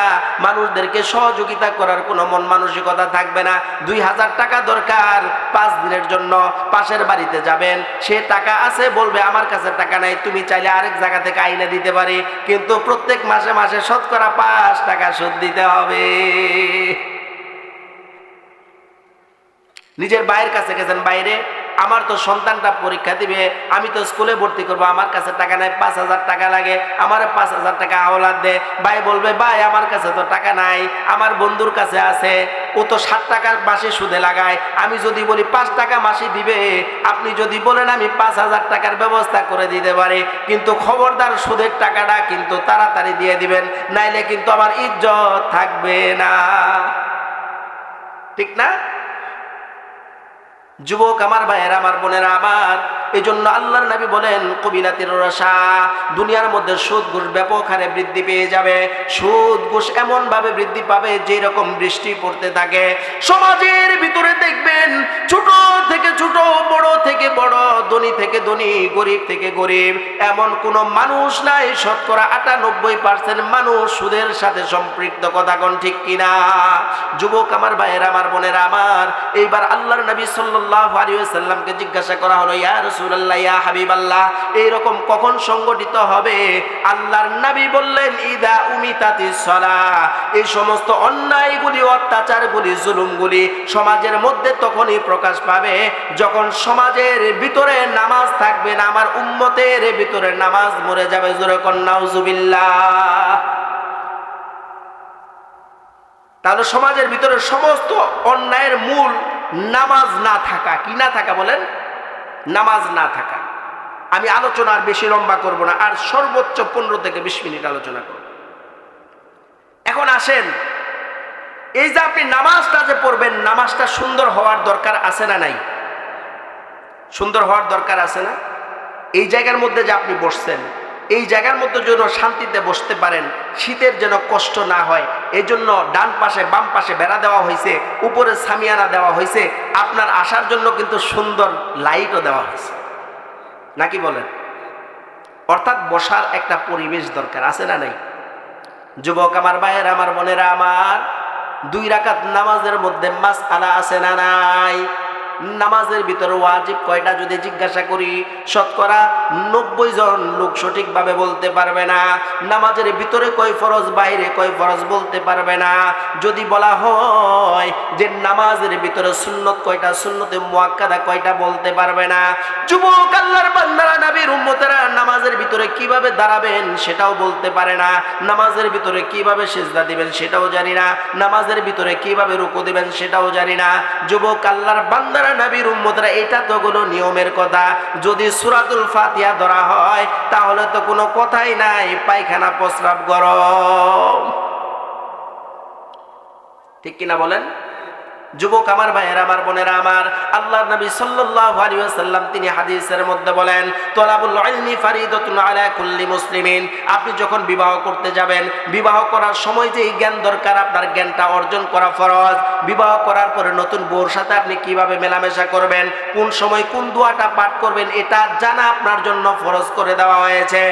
[SPEAKER 1] মানুষদেরকে সহযোগিতা করার কোনো মন মানসিকতা থাকবে না। 2,000 টাকা দরকার 5 দিনের জন্য, পাশের বাড়িতে যাবেন, সে টাকা আছে, বলবে আমার কাছে টাকা নাই, তুমি চাইলে আরেক জায়গা থেকে আইনে দিতে পারি, কিন্তু প্রত্যেক মাসে মাসে শতকরা 5 টাকা সুদ দিতে হবে। নিজের ভাইয়ের কাছে গেছেন, বাইরে আমার তো সন্তানটা পরীক্ষা দিবে, আমি তো স্কুলে ভর্তি করবো, আমার কাছে টাকা নাই, 5,000 টাকা লাগে, আমার 5,000 টাকা আওলাদ দে। ভাই বলবে, ভাই আমার কাছে তো টাকা নাই, আমার বন্ধুর কাছে আছে, ও তো 7 টাকা মাসে সুদে লাগায়, আমি যদি বলি 5 টাকা মাসে দিবে, আপনি যদি বলেন আমি 5,000 টাকার ব্যবস্থা করে দিতে পারি, কিন্তু খবরদার সুদের টাকাটা কিন্তু তাড়াতাড়ি দিয়ে দিবেন, নাইলে কিন্তু আমার ইজ্জত থাকবে না। ঠিক না? যুবক আমার ভাইয়েরা, আমার বোনেরা আমার, এই জন্য আল্লাহর নবী বলেন, কবিলাতির রশা, দুনিয়ার মধ্যে সুদ ঘুষ ব্যাপক হারে বৃদ্ধি পেয়ে যাবে। সুদ ঘুষ এমন ভাবে বৃদ্ধি পাবে যে রকম বৃষ্টি পড়তে থাকে, সমাজের ভিতরে দেখবেন ছোট থেকে ছোট, বড় থেকে বড়, ধনী থেকে ধনী, গরিব থেকে গরিব, এমন কোন মানুষ নাই। শতকরা 98% মানুষ সুদের সাথে সম্পৃক্ত। কথা কোন ঠিক কিনা? যুবক আমার ভাইয়েরা, আমার বোনেরা আমার, এইবার আল্লাহর নবী সাল্লাল্লাহু আলাইহি ওয়াসাল্লামকে জিজ্ঞাসা করা হলো, ইয়া রাসূলুল্লাহ, ইয়া হাবিবাল্লাহ, এইরকম কখন সংগঠিত হবে? আল্লাহর নবী বললেন, ইদা উমিতাতিস সালাহ, এই সমস্ত অন্যায়গুলি, অত্যাচারগুলি, জুলুমগুলি সমাজের মধ্যে তখনই প্রকাশ পাবে যখন সমাজের ভিতরে নামাজ থাকবে না, আমার উম্মতের ভিতরে নামাজ মরে যাবে। জোরে কোন নাউজুবিল্লাহ। তাহলে সমাজের ভিতরে সমস্ত অন্যায়ের মূল নামাজ না থাকা। কি না থাকা বলেন? নামাজ না থাকা। আমি আলোচনা আর বেশি লম্বা করব না, আর সর্বোচ্চ 15 থেকে 20 মিনিট আলোচনা করব। এখন আসেন, এই যে আপনি নামাজটা যে পড়বেন, নামাজটা সুন্দর হওয়ার দরকার আছে না নাই? সুন্দর হওয়ার দরকার আছে না? এই জায়গার মধ্যে যে আপনি বসছেন, এই জায়গার মধ্যে যেন শান্তিতে বসতে পারেন, শীতের যেন কষ্ট না হয়, এই জন্য ডান পাশে বাম পাশে বেড়া দেওয়া হয়েছে, উপরে সামিয়ানা দেওয়া হয়েছে, আপনার আসার জন্য কিন্তু সুন্দর লাইটও দেওয়া হয়েছে। নাকি বলেন? অর্থাৎ বসার একটা পরিবেশ দরকার আছে না নাই? যুবক আমার ভাইয়েরা, আমার বোনেরা আমার, 2 রাকাত নামাজের মধ্যে মাসআলা আছে না নাই? নামাজের ভিতরে ওয়াজিব কয়টা যদি জিজ্ঞাসা করি, শতকরা 90 জন লোক সঠিকভাবে বলতে পারবে না। নামাজের ভিতরে কয় ফরজ, বাইরে কয় ফরজ বলতে পারবে না। যদি বলা হয় যে নামাজের ভিতরে সুন্নত কয়টা, সুন্নতে মুআক্কাদা কয়টা বলতে পারবে না। যুবক আল্লাহর বান্দারা, নবীর উম্মতেরা নামাজের ভিতরে কিভাবে দাঁড়াবেন সেটাও বলতে পারে না। নামাজের ভিতরে কিভাবে সিজদা দিবেন সেটাও জানি না। নামাজের ভিতরে কিভাবে রুকু দিবেন সেটাও জানি না। যুবক আল্লাহর বান্দারা, নবীর উম্মতেরা, এটা তো হলো নিয়মের কথা। যদি সূরাতুল ফাতিহা ধরা হয় তাহলে তো কোনো কথাই নাই, পায়খানা প্রস্রাব গরম। ঠিক কিনা বলেন? যুবক আমার ভাইয়েরা, আমার বোনেরা আমার, আল্লাহর নবী সাল্লাল্লাহু আলাইহি ওয়াসাল্লাম তিনি হাদিসের মধ্যে বলেন, তলাবুল ইলমি ফারিদাতুন আলা কুল্লি মুসলিমিন। আপনি যখন বিবাহ করতে যাবেন, বিবাহ করার সময় যে জ্ঞান দরকার, আপনার জ্ঞানটা অর্জন করা ফরজ। বিবাহ করার পরে নতুন বউর সাথে আপনি কিভাবে মেলামেশা করবেন, কোন সময় কোন দোয়াটা পাঠ করবেন, এটা জানা আপনার জন্য ফরজ করে দেওয়া হয়েছে।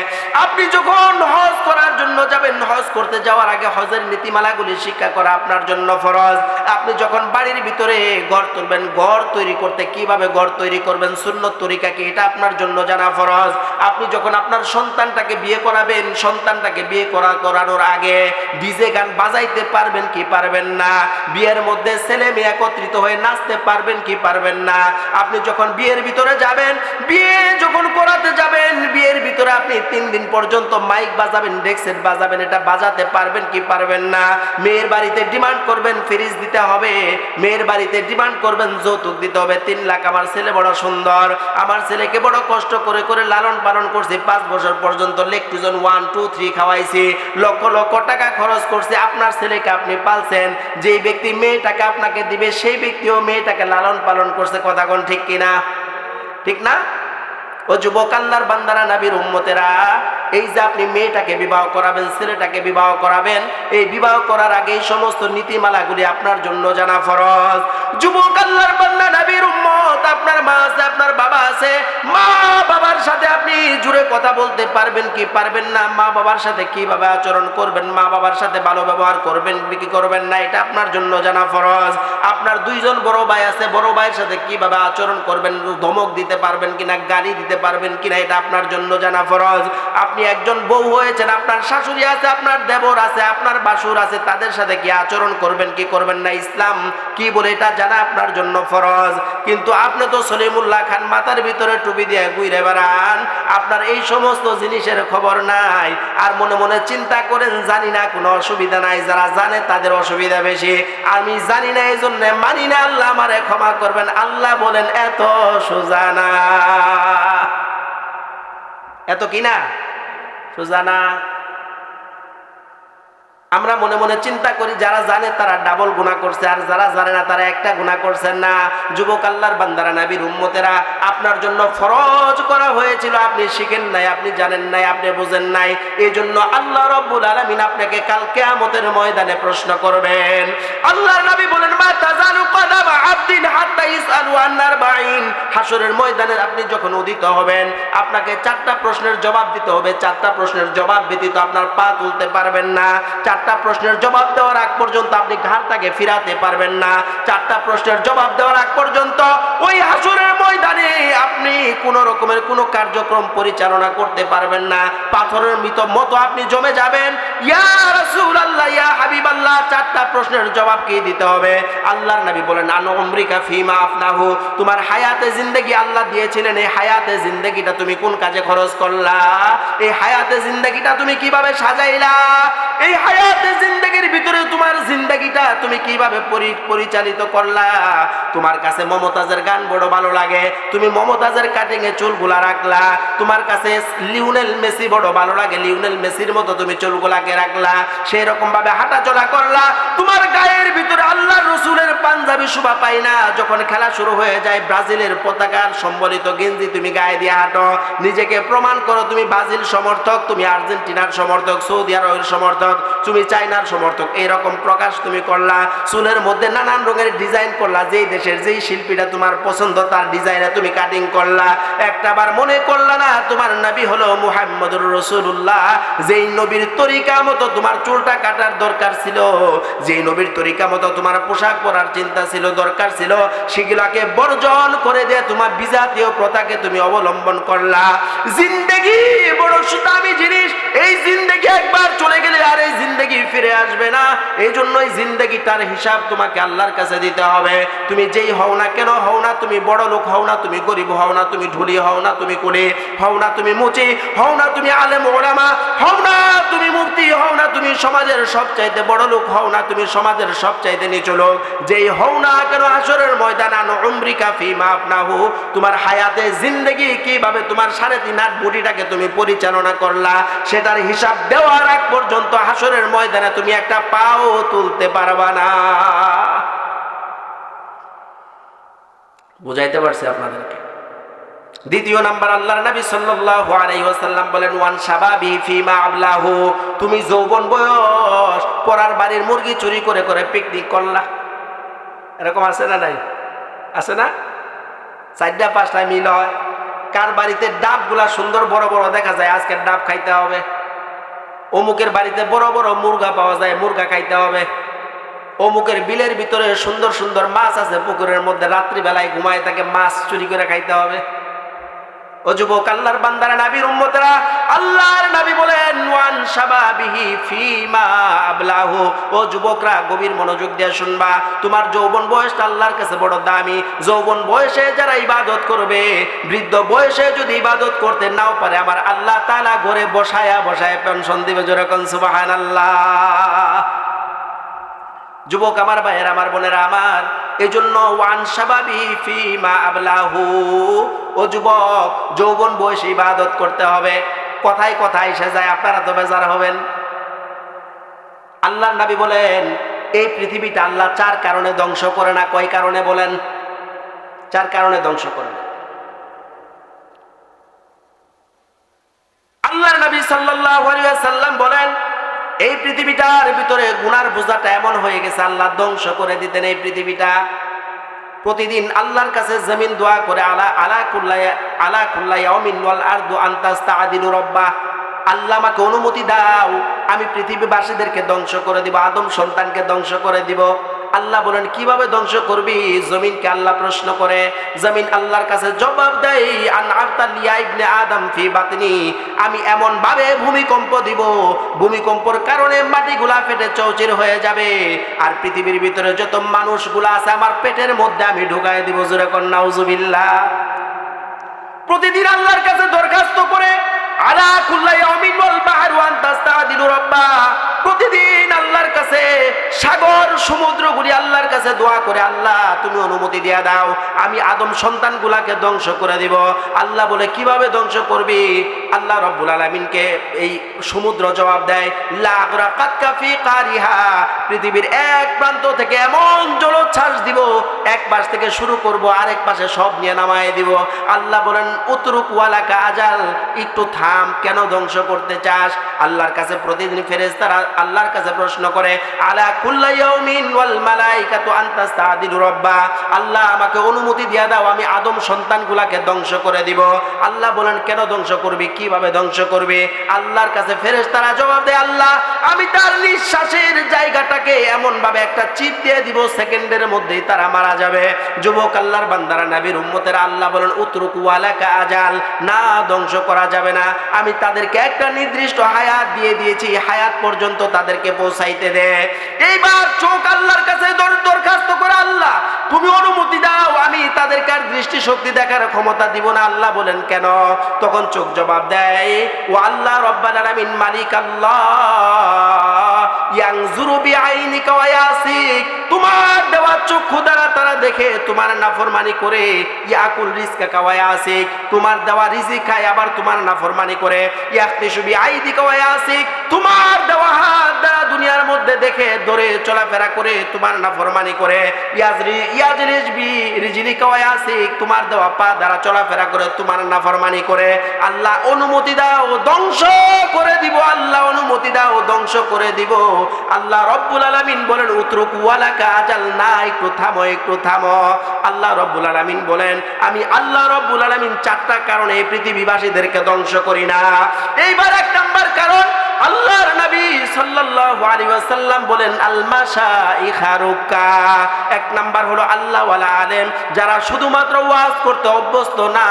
[SPEAKER 1] আপনি যখন হজ করার জন্য যাবেন, হজ করতে যাওয়ার আগে হজের নীতিমালাগুলি শিক্ষা করা আপনার জন্য ফরজ। আপনি যখন বাড়ির ভিতরে ঘর তুলবেন, ঘর তৈরি করতে কিভাবে ঘর তৈরি করবেন, সুন্নত তরিকা কি, এটা আপনার জন্য জানা ফরজ। আপনি যখন আপনার সন্তানটাকে বিয়ে করাবেন, সন্তানটাকে বিয়ে করানোর আগে ডিজে গান বাজাইতে পারবেন কি পারবেন না, বিয়ের মধ্যে ছেলে মেয়ে একত্রিত হয়ে নাচতে পারবেন কি পারবেন না। আপনি যখন বিয়ের ভিতরে যাবেন, বিয়ে যখন করাতে যাবেন, বিয়ের ভিতরে আপনি 3 দিন পর্যন্ত মাইক বাজাবেন, ডেক সেট বাজাবেন, এটা বাজাতে পারবেন কি পারবেন না। মেয়ের বাড়িতে ডিমান্ড করবেন ফ্রিজ দিতে হবে, মেয়ের বাড়িতে ডিমান্ড করবেন যৌতুক দিতে হবে 3 লাখ। আমার ছেলে বড় সুন্দর, আমার ছেলেকে বড় কষ্ট করে করে লালন পালন করছি, 5 বছর পর্যন্ত লেকটুজন 1 2 3 খাওয়াইছি, লক্ষ লক্ষ টাকা খরচ করছে। আপনার ছেলেকে আপনি পালছেন, যেই ব্যক্তি মেয়েটাকে আপনাকে দিবে সেই ব্যক্তিও মেয়েটাকে লালন পালন করছে। কথা কোন ঠিক কিনা? ঠিক না? ও যুবক আল্লাহর বান্দারা, নবীর উম্মতেরা, এই যে আপনি মেয়েটাকে বিবাহ করাবেন, ছেলেটাকে বিবাহ করাবেন, এই বিবাহ করার আগে এই সমস্ত নীতিমালাগুলি আপনার জন্য জানা ফরজ। যুবক আল্লাহর বান্দা, নবীর উম্মত, আপনার মা আছে, আপনার বাবা আছে, মা বাবার সাথে আপনি জুড়ে কথা বলতে পারবেন কি পারবেন না, মা বাবার সাথে কিভাবে আচরণ করবেন, মা বাবার সাথে ভালো ব্যবহার করবেন কি করবেন না, এটা আপনার জন্য জানা ফরজ। আপনার 2 জন বড় ভাই আছে, বড় ভাইয়ের সাথে কিভাবে আচরণ করবেন, ধমক দিতে পারবেন কিনা, গালি দিতে পারবেন কিনা, এটা আপনার জন্য জানা ফরজ। আপনি একজন বউ হয়েছেন, আপনার শাশুড়ি আছে, আপনার দেবর আছে, আপনার বাসুর আছে, তাদের সাথে কি আচরণ করবেন কি করবেন না, ইসলাম কি বলে এটা জানা আপনার জন্য ফরজ। কিন্তু আপনি তো সলিমুল্লাহ খান মাথার ভিতরে টুপি দিয়ে ঘুরে বেড়ান, আপনার এই সমস্ত জিনিসের খবর নাই, আর মনে মনে চিন্তা করেন জানি না, কোনো অসুবিধা নাই। যারা জানে তাদের অসুবিধা বেশি, আমি জানি না এই জন্য মানি না, আল্লাহ আমারে ক্ষমা করবেন। আল্লাহ বলেন এত সোজা না, এত কি না সোজা না। আমরা মনে মনে চিন্তা করি যারা জানে তারা ডাবল গুনাহ করছে, আর যারা জানে না তারা একটা গুনাহ করছেন না। যুবক আল্লাহর বান্দারা, নবীর উম্মতেরা, আপনার জন্য ফরজ করা হয়েছিল, আপনি শিখেন নাই, আপনি জানেন নাই, আপনি বুঝেন নাই। এই জন্য আল্লাহ রাব্বুল আলামিন আপনাকে কাল কিয়ামতের ময়দানে প্রশ্ন করবেন। আল্লাহর নবী বলেন, মা তাজালু কদামা আবদিন হাত্তা ইসআলু আন আরবাঈন। হাসরের ময়দানে আপনি যখন উদিত হবেন, আপনাকে 4টা প্রশ্নের জবাব দিতে হবে। 4টা প্রশ্নের জবাব ব্যতীত আপনার পা তুলতে পারবেন না। 4টা প্রশ্নের জবাব দেওয়ার আগ পর্যন্ত আপনি ঘাড়টাকে ফিরাতে পারবেন না। 4টা প্রশ্নের জবাব দেওয়ার আগ পর্যন্ত ওই হাসরের ময়দানে আপনি কোন রকমের কোনো কার্যক্রম পরিচালনা করতে পারবেন না। পাথরের মতো আপনি জমে যাবেন। ইয়া রাসূলুল্লাহ, ইয়া হাবিবাল্লাহ, 4টা প্রশ্নের জবাব কি দিতে হবে? আল্লাহর নবী বলেন, আন উমরিকা ফিমা আফনাহু। তোমার হায়াতে জিন্দেগি আল্লাহ দিয়েছিলেন, এই হায়াতে জিন্দেগিটা তুমি কোন কাজে খরচ করলা? এই হায়াতে জিন্দেগিটা তুমি কিভাবে সাজাইলা? এই হায়াতে জিন্দেগির ভিতরে তোমার জিন্দেগিটা তুমি কিভাবে পরিচালিত করলা? তোমার কাছে মমতাজের গান বড় ভালো লাগে, তুমি মমতাজের কাটিং এ চুলগুলা রাখলা। তোমার কাছে লিওনেল মেসি বড় ভালো লাগে, লিওনেল মেসির মতো তুমি চুলগুলাকে রাখলা, সেই রকম ভাবে হাঁটা চলা করলা। তোমার গায়ের ভিতরে আল্লাহর রাসূলের পাঞ্জাবি শোভা পায় না। যখন খেলা শুরু হয়ে যায়, ব্রাজিলের পতাকার সম্বলিত গেঞ্জি তুমি গায়ে দিয়ে হাঁটো, নিজেকে প্রমাণ করো তুমি ব্রাজিল সমর্থক, তুমি আর্জেন্টিনার সমর্থক, সৌদি আরবের সমর্থক, তুমি চাইনার সমর্থক, এইরকম প্রকাশ তুমি করলা, চুলের মধ্যে নানান রঙের ডিজাইন করলা, যেই দেশের যেই শিল্পীটা তোমার পছন্দ তার ডিজাইনে তুমি কাটিং করলা, একটাবার মনে করলা না তোমার নবী হলো মুহাম্মদুর রাসূলুল্লাহ, যেই নবীর তরিকা মতো তোমার চুলটা কাটার দরকার ছিল, যেই নবীর তরিকা মতো তোমার পোশাক পরার চিন্তা ছিল, দরকার ছিল, সেগুলাকে বর্জন করে দিয়ে তোমার বিজাতীয় প্রথাকে তুমি অবলম্বন করলা। জিন্দেগি বড় দামি জিনিস, এই জিন্দেগি একবার চলে গেলে আর এই জিন্দেগি ফিরে আসবে না, এই জন্যই জিন্দেগিটার হিসাব তোমাকে আল্লাহর কাছে দিতে হবে। তুমি যেই হও না কেন, হও না তুমি বড় লোক, হও না তুমি গরিব, হও না তুমি ঢুলি, হও না তুমি কুলি, হও না তুমি মুচি, হও না তুমি আলেম ওলামা, হও না তুমি মুফতি, হও না তুমি সমাজের সবচাইতে বড় লোক, হও না তুমি সমাজের সবচাইতে নিচু লোক, যেই হও না কেন হাসরের ময়দান আন উমরিকা ফিমা আফনাহু, তোমার হায়াতে জিন্দেগি কিভাবে তোমার 3.5 বডিটাকে তুমি পরিচালনা করলা, সেটার হিসাব দেওয়ার আগ পর্যন্ত হাসরের ময়দানে তুমি একটা পাও তুলতে পারবা না। বুঝাইতে পারছি আপনাদেরকে? দ্বিতীয় নাম্বার, আল্লাহর নবী সাল্লাল্লাহু আলাইহি ওয়াসাল্লাম বলেন ওয়ান শাবাবি ফিমা আবলাহু, তুমি যৌবন বয়স পরার বাড়ির মুরগি চুরি করে করে পিকনিক করলা, এরকম আছে না নাই? আছে না? 4টা-5টা মিল হয়, কার বাড়িতে ডাবগুলা সুন্দর বড় বড় দেখা যায়, আজকের ডাব খাইতে হবে, অমুকের বাড়িতে বড় বড় মুরগা পাওয়া যায়, মুরগা খাইতে হবে, অমুকের বিলের ভিতরে সুন্দর সুন্দর মাছ আছে, পুকুরের মধ্যে রাত্রিবেলায় ঘুমায় থাকে, মাছ চুরি করে খাইতে হবে। ও যুবক, আল্লাহর বান্দারা, নবীর উম্মতেরা, আল্লাহর নবী বলেন ওয়ান শাবাবিহি ফিমা আবলাহু, ও যুবকরা গভীর মনোযোগ দিয়ে শুনবা, তোমার যৌবন বয়সটা আল্লাহর কাছে বড় দামি। যৌবন বয়সে যারা ইবাদত করবে, বৃদ্ধ বয়সে যদি ইবাদত করতে নাও পারে, আমার আল্লাহ তাআলা ঘরে বসায়া বসায় পেনশন দিবে। জোরে কোন সুবহানাল্লাহ। যুবক আমার ভাইয়ের, আমার বোনেরা আমার, এই জন্য ওয়ান শাবাবি ফিমা আবলাহু, ও যুবক যৌবন বয়সে ইবাদত করতে হবে। কথায় কথায় এসে যায়, আপনারা তো বেজার হবেন। আল্লাহর নবী বলেন এই পৃথিবীটা আল্লাহ 4 কারণে ধ্বংস করে না। কয় কারণে বলেন? 4 কারণে ধ্বংস করে না। আল্লাহর নবী সাল্লাল্লাহু আলাইহি ওয়াসাল্লাম বলেন এই পৃথিবীটার ভিতরে গুনার বোঝাটা এমন হয়ে গেছে, আল্লাহ ধ্বংস করে দিতেন এই পৃথিবীটা। প্রতিদিন আল্লাহর কাছে জমিন দোয়া করে, আলা কুল্লা ইয়াউমিন ওয়াল আরদু আনতাস্তাআদিলু রাব্বা, আল্লাহ আমাকে অনুমতি দাও, আমি পৃথিবীবাসীদেরকে ধ্বংস করে দিব, আদম সন্তানকে ধ্বংস করে দিব। আল্লাহ বলেন কিভাবে ধ্বংস করবি? জমিনকে আল্লাহ প্রশ্ন করে, জমিন আল্লাহর কাছে জবাব দেয় আনআরতা লিয়া ইবনে আদম ফি বাতনি, আমি এমন ভাবে ভূমিকম্প দিব, ভূমিকম্পর কারণে মাটিগুলা ফেটে চৌচির হয়ে যাবে, আর পৃথিবীর ভিতরে যত মানুষগুলা আছে আমার পেটের মধ্যে আমি ঢুকায় দিব। জোরে কোন নাউজুবিল্লাহ। প্রতিদিন আল্লাহর কাছে দরখাস্ত করে, আলা কুল্লা ইয়াউমিন ওয়াল বাহরু আনতাস্তাদিলু রাব্বা, প্রতিদিন আল্লাহর কাছে সাগর সমুদ্রগুলি আল্লাহর কাছে দোয়া করে, আল্লাহ তুমি অনুমতি দিয়ে দাও, আমি আদম সন্তানগুলাকে ধ্বংস করে দিব। আল্লাহ বলে কিভাবে ধ্বংস করবি? আল্লাহ রাব্বুল আলামিনকে এই সমুদ্র জবাব দেয় লা আগরাকাতকা ফি কারিহা, পৃথিবীর এক প্রান্ত থেকে এমন জলোচ্ছ্বাস দিব, এক পাশ থেকে শুরু করব আরেক পাশে সব নিয়ে নামায় দিব। আল্লাহ বলেন উতরুক ওয়ালাকা আজাল, একটু থাম, কেন ধ্বংস করতে চাস? আল্লাহর কাছে প্রতিদিন ফেরেশতারা আল্লাহর কাছে প্রশ্ন করে, আলা কুল্লা ইয়াউমিন ওয়াল মালাইকাতু আনতাস্তাদিলু রাব্বা, আল্লাহ আমাকে অনুমতি দিয়ে দাও, আমি আদম সন্তানগুলাকে ধ্বংস করে দিব। আল্লাহ বলেন কেন ধ্বংস করবি? কিভাবে ধ্বংস করবে? আল্লাহর কাছে ফেরেশতারা জবাব দেয়, আল্লাহ আমি তার নিঃশ্বাসের জায়গাটাকে এমন ভাবে একটা চিপ দিয়ে দিব, সেকেন্ডের মধ্যেই তারা মারা যাবে। যুবক আল্লাহর বান্দারা, নবীর উম্মতেরা, আল্লাহ বলেন উতরুক ওয়ালাকা আজাল, না ধ্বংস করা যাবে না, আমি তাদেরকে একটা নির্দিষ্ট হায়াত দিয়ে দিয়েছি, হায়াত পর্যন্ত তাদেরকে পৌঁছাইতে দে। এইবার চোখ আল্লাহর কাছে দরখাস্ত করে, আল্লাহ তুমি অনুমতি দাও, আমি তাদেরকে আর দৃষ্টি শক্তি দেখার ক্ষমতা দিব না। আল্লাহ বলেন কেন? তখন চোখ জবাব দেয় ও আল্লাহ রব্বাল আলামিন মালিক আল্লাহ ইয়ানজুরু বিআইনিকা ওয়া ইয়াসিক, তোমার দেওয়া চক্ষু দ্বারা তারা দেখে তোমার নাফরমানি করে। ইয়াকুল রিজকাকা ওয়া ইয়াসিক, তোমার দেওয়া রিজিক খায় আবার তোমার নাফরমানি করে। ইয়াখতিশু বিআইদিকা ওয়া ইয়াসিক, তোমার দেওয়া হাত দ্বারা দুনিয়ার মধ্যে দেখে ধরে চলাফেরা করে তোমার নাফরমানি করে। ইয়াজরিজ বিরিজলিকা ওয়া ইয়াসিক, তোমার দেওয়া পা দ্বারা চলাফেরা করে তোমার নাফরমানি করে। আল্লাহ অনুমতি দাও ধ্বংস করে দিব, আল্লাহ অনুমতি দাও ধ্বংস করে দিব। আল্লাহ রব্বুল আলামিন বলেন উতরুক ওয়ালাকা আজাল, না একটু থামো, একটু থামো। আল্লাহ রব্বুল আলামিন বলেন আমি আল্লাহ রব্বুল আলামিন চারটা কারণে এই পৃথিবীবাসীদেরকে ধ্বংস করি না। এইবার এক নাম্বার কারণ, আল্লাহর নবী সাল্লাল্লাহু আলাইহি ওয়াসাল্লাম বলেন আল মাশাইখা রুকা, এক নাম্বার হলো আল্লাহ ওয়ালা আলেম, যারা শুধুমাত্র ওয়াজ করতে অভ্যস্ত না,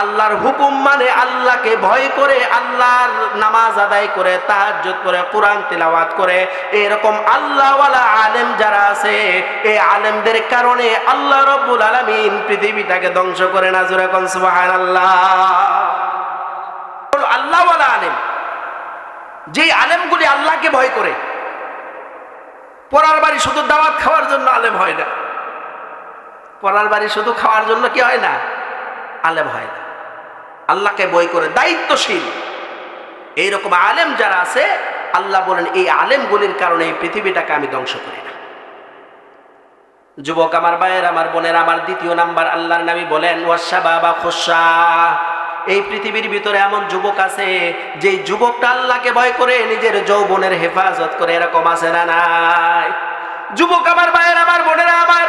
[SPEAKER 1] আল্লাহর হুকুম মানে আল্লাহকে ভয় করে, আল্লাহর নামাজ আদায় করে, তাহাজ্জুদ করে, কোরআন তিলাওয়াত করে, এরকম আল্লাহ ওয়ালা আলেম যারা আছে, এই আলেমদের কারণে আল্লাহ রাব্বুল আলামিন পৃথিবীটাকে ধ্বংস করে না। জোরে কোন সুবহানাল্লাহ। আল্লাহ ওয়ালা আলেম, যে আলেমগুলি আল্লাহকে ভয় করে, পরার বাড়ি শুধু দাওয়াত খাওয়ার জন্য আলেম হয় না, পরার বাড়ি শুধু খাওয়ার জন্য কি হয় না, আলেম হয় না, আল্লাহকে ভয় করে দায়িত্বশীল এইরকম আলেম যারা আছে, আল্লাহ বলেন এই আলেমগুলির কারণে এই পৃথিবীটাকে আমি ধ্বংস করি না। যুবক আমার ভাইয়ের, আমার বোনের, আমার দ্বিতীয় নাম্বার আল্লাহর নবী বলেন ওয়াশাবাবা খুশা, এই পৃথিবীর ভিতরে এমন যুবক আছে যে যুবকটা আল্লাহকে ভয় করে নিজের যৌবনের হেফাজত করে, এরকম আছে না নাই? যুবক আমার ভাইয়ের, আমার বোনেরা, আমার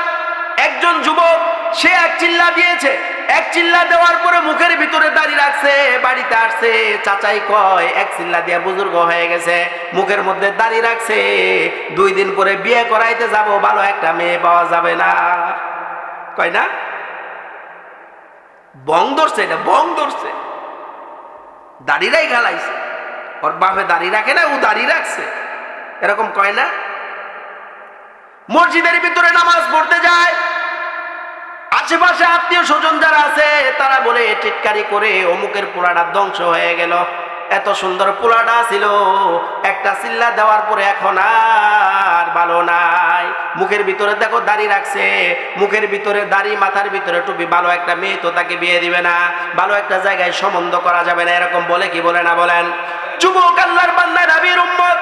[SPEAKER 1] একজন যুবক সে এক চিল্লা দিয়েছে, এক চিল্লা দেওয়ার পরে মুখের ভিতরে দাড়ি রাখছে, বাড়িতে আসছে, চাচাই কয় এক চিল্লা দিয়ে বুজুর্গ হয়ে গেছে, মুখের মধ্যে দাড়ি রাখছে, 2 দিন পরে বিয়ে করাইতে যাব, ভালো একটা মেয়ে পাওয়া যাবে না, কয় না? বং ধরছে, এটা বং ধরছে, দাড়িরাই গালাইছে, ওর বাপে দাড়ি রাখে না, ও দাড়ি রাখছে, এরকম কয় না? মসজিদের ভিতরে নামাজ পড়তে যায়, আশেপাশে আত্মীয় স্বজন যারা আছে তারা বলে টিটকারি করে অমুকের পোলাটা ধ্বংস হয়ে গেল, এত সুন্দর পোলাটা ছিল, একটা চিল্লা দেওয়ার পরে এখন আর ভালো নাই, মুখের ভিতরে দেখো দাড়ি রাখছে, মুখের ভিতরে দাড়ি, মাথার ভিতরে টুপি, ভালো একটা মেয়ে তো তাকে বিয়ে দিবে না, ভালো একটা জায়গায় সম্বন্ধ করা যাবে না, এরকম বলে কি বলে না বলেন? যুবক আল্লাহর বান্দা নবীর উম্মত,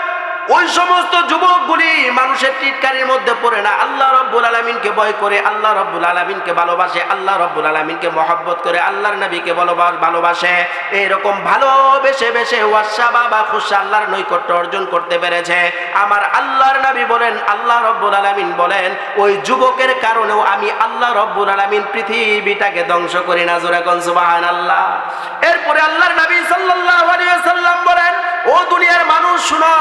[SPEAKER 1] ওই সমস্ত যুবকগুলি মানুষের টিটকারির মধ্যে পড়ে না, আল্লাহ রাব্বুল আলামিনকে ভয় করে, আল্লাহ রাব্বুল আলামিনকে ভালোবাসে, আল্লাহ রাব্বুল আলামিনকে মহব্বত করে, আল্লাহর নবীকে ভালোবাসে, এরকম ভালোবেসে বেশে ওয়াশাবাবা খুশা আল্লাহর নৈকট্য অর্জন করতে পেরেছে। আমার আল্লাহর নবী বলেন, আল্লাহ রাব্বুল আলামিন বলেন ওই যুবকের কারণেও আমি আল্লাহ রাব্বুল আলামিন পৃথিবীটাকে ধ্বংস করি না। জোরে কোন সুবহানাল্লাহ। এরপরে আল্লাহর নবী সাল্লাল্লাহু আলাইহি ওয়াসাল্লাম বলেন ও দুনিয়ার মানুষ শুনো,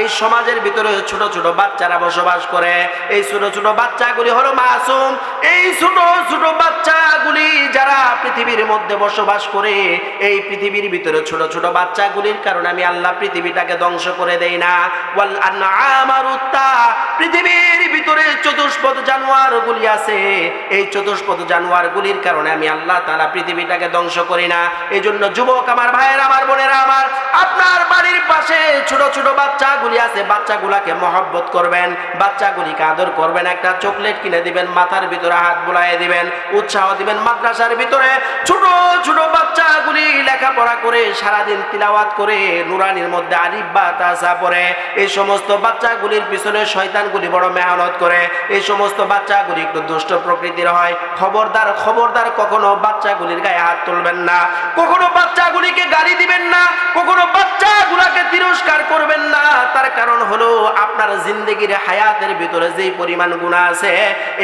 [SPEAKER 1] এই সমাজের ভিতরে ছোট ছোট বাচ্চারা বসবাস করে, এই ছোট ছোট বাচ্চাগুলি হলো মাসুম, এই ছোট ছোট বাচ্চাগুলি যারা পৃথিবীর মধ্যে বসবাস করে, এই পৃথিবীর ভিতরে ছোট ছোট বাচ্চাগুলির কারণে আমি আল্লাহ পৃথিবীটাকে ধ্বংস করে দেই না। ওয়াল আনআমারুত্তা, পৃথিবীর ভিতরে চতুষ্পদ জানোয়ারগুলি আছে, এই চতুষ্পদ জানোয়ারগুলির কারণে আমি আল্লাহ তাআলা পৃথিবীটাকে ধ্বংস করি না। এই জন্য যুবক আমার ভাইয়েরা, আমার বোনেরা আমার, আপনার বাড়ির পাশে ছোট ছোট বাচ্চাগুলি আছে, বাচ্চাগুলাকে মহব্বত করবেন, বাচ্চাগুলিকে আদর করবেন, একটা চকলেট কিনে দিবেন, মাথার ভিতরে হাত বুলাইয়ে দিবেন, উৎসাহ দিবেন। মাদ্রাসার ভিতরে ছোট ছোট বাচ্চাগুলি লেখাপড়া করে সারাদিন তিলাওয়াত করে নুরানির মধ্যে আলিফ বা তাসা পড়ে, এই সমস্ত বাচ্চাগুলির পিছনে শয়তানগুলি বড় মেহনত করে, এই সমস্ত বাচ্চাগুলি একটু দুষ্ট প্রকৃতির হয়। খবরদার খবরদার, কখনো বাচ্চাগুলির গায়ে হাত তুলবেন না, কখনো বাচ্চাগুলিকে গালি দিবেন না, কখনো বাচ্চাগুলাকে তিরস্কার করবেন না। তার কারণ হলো আপনার জিন্দেগির হায়াতের ভিতরে যেই পরিমাণ গুনাহ আছে,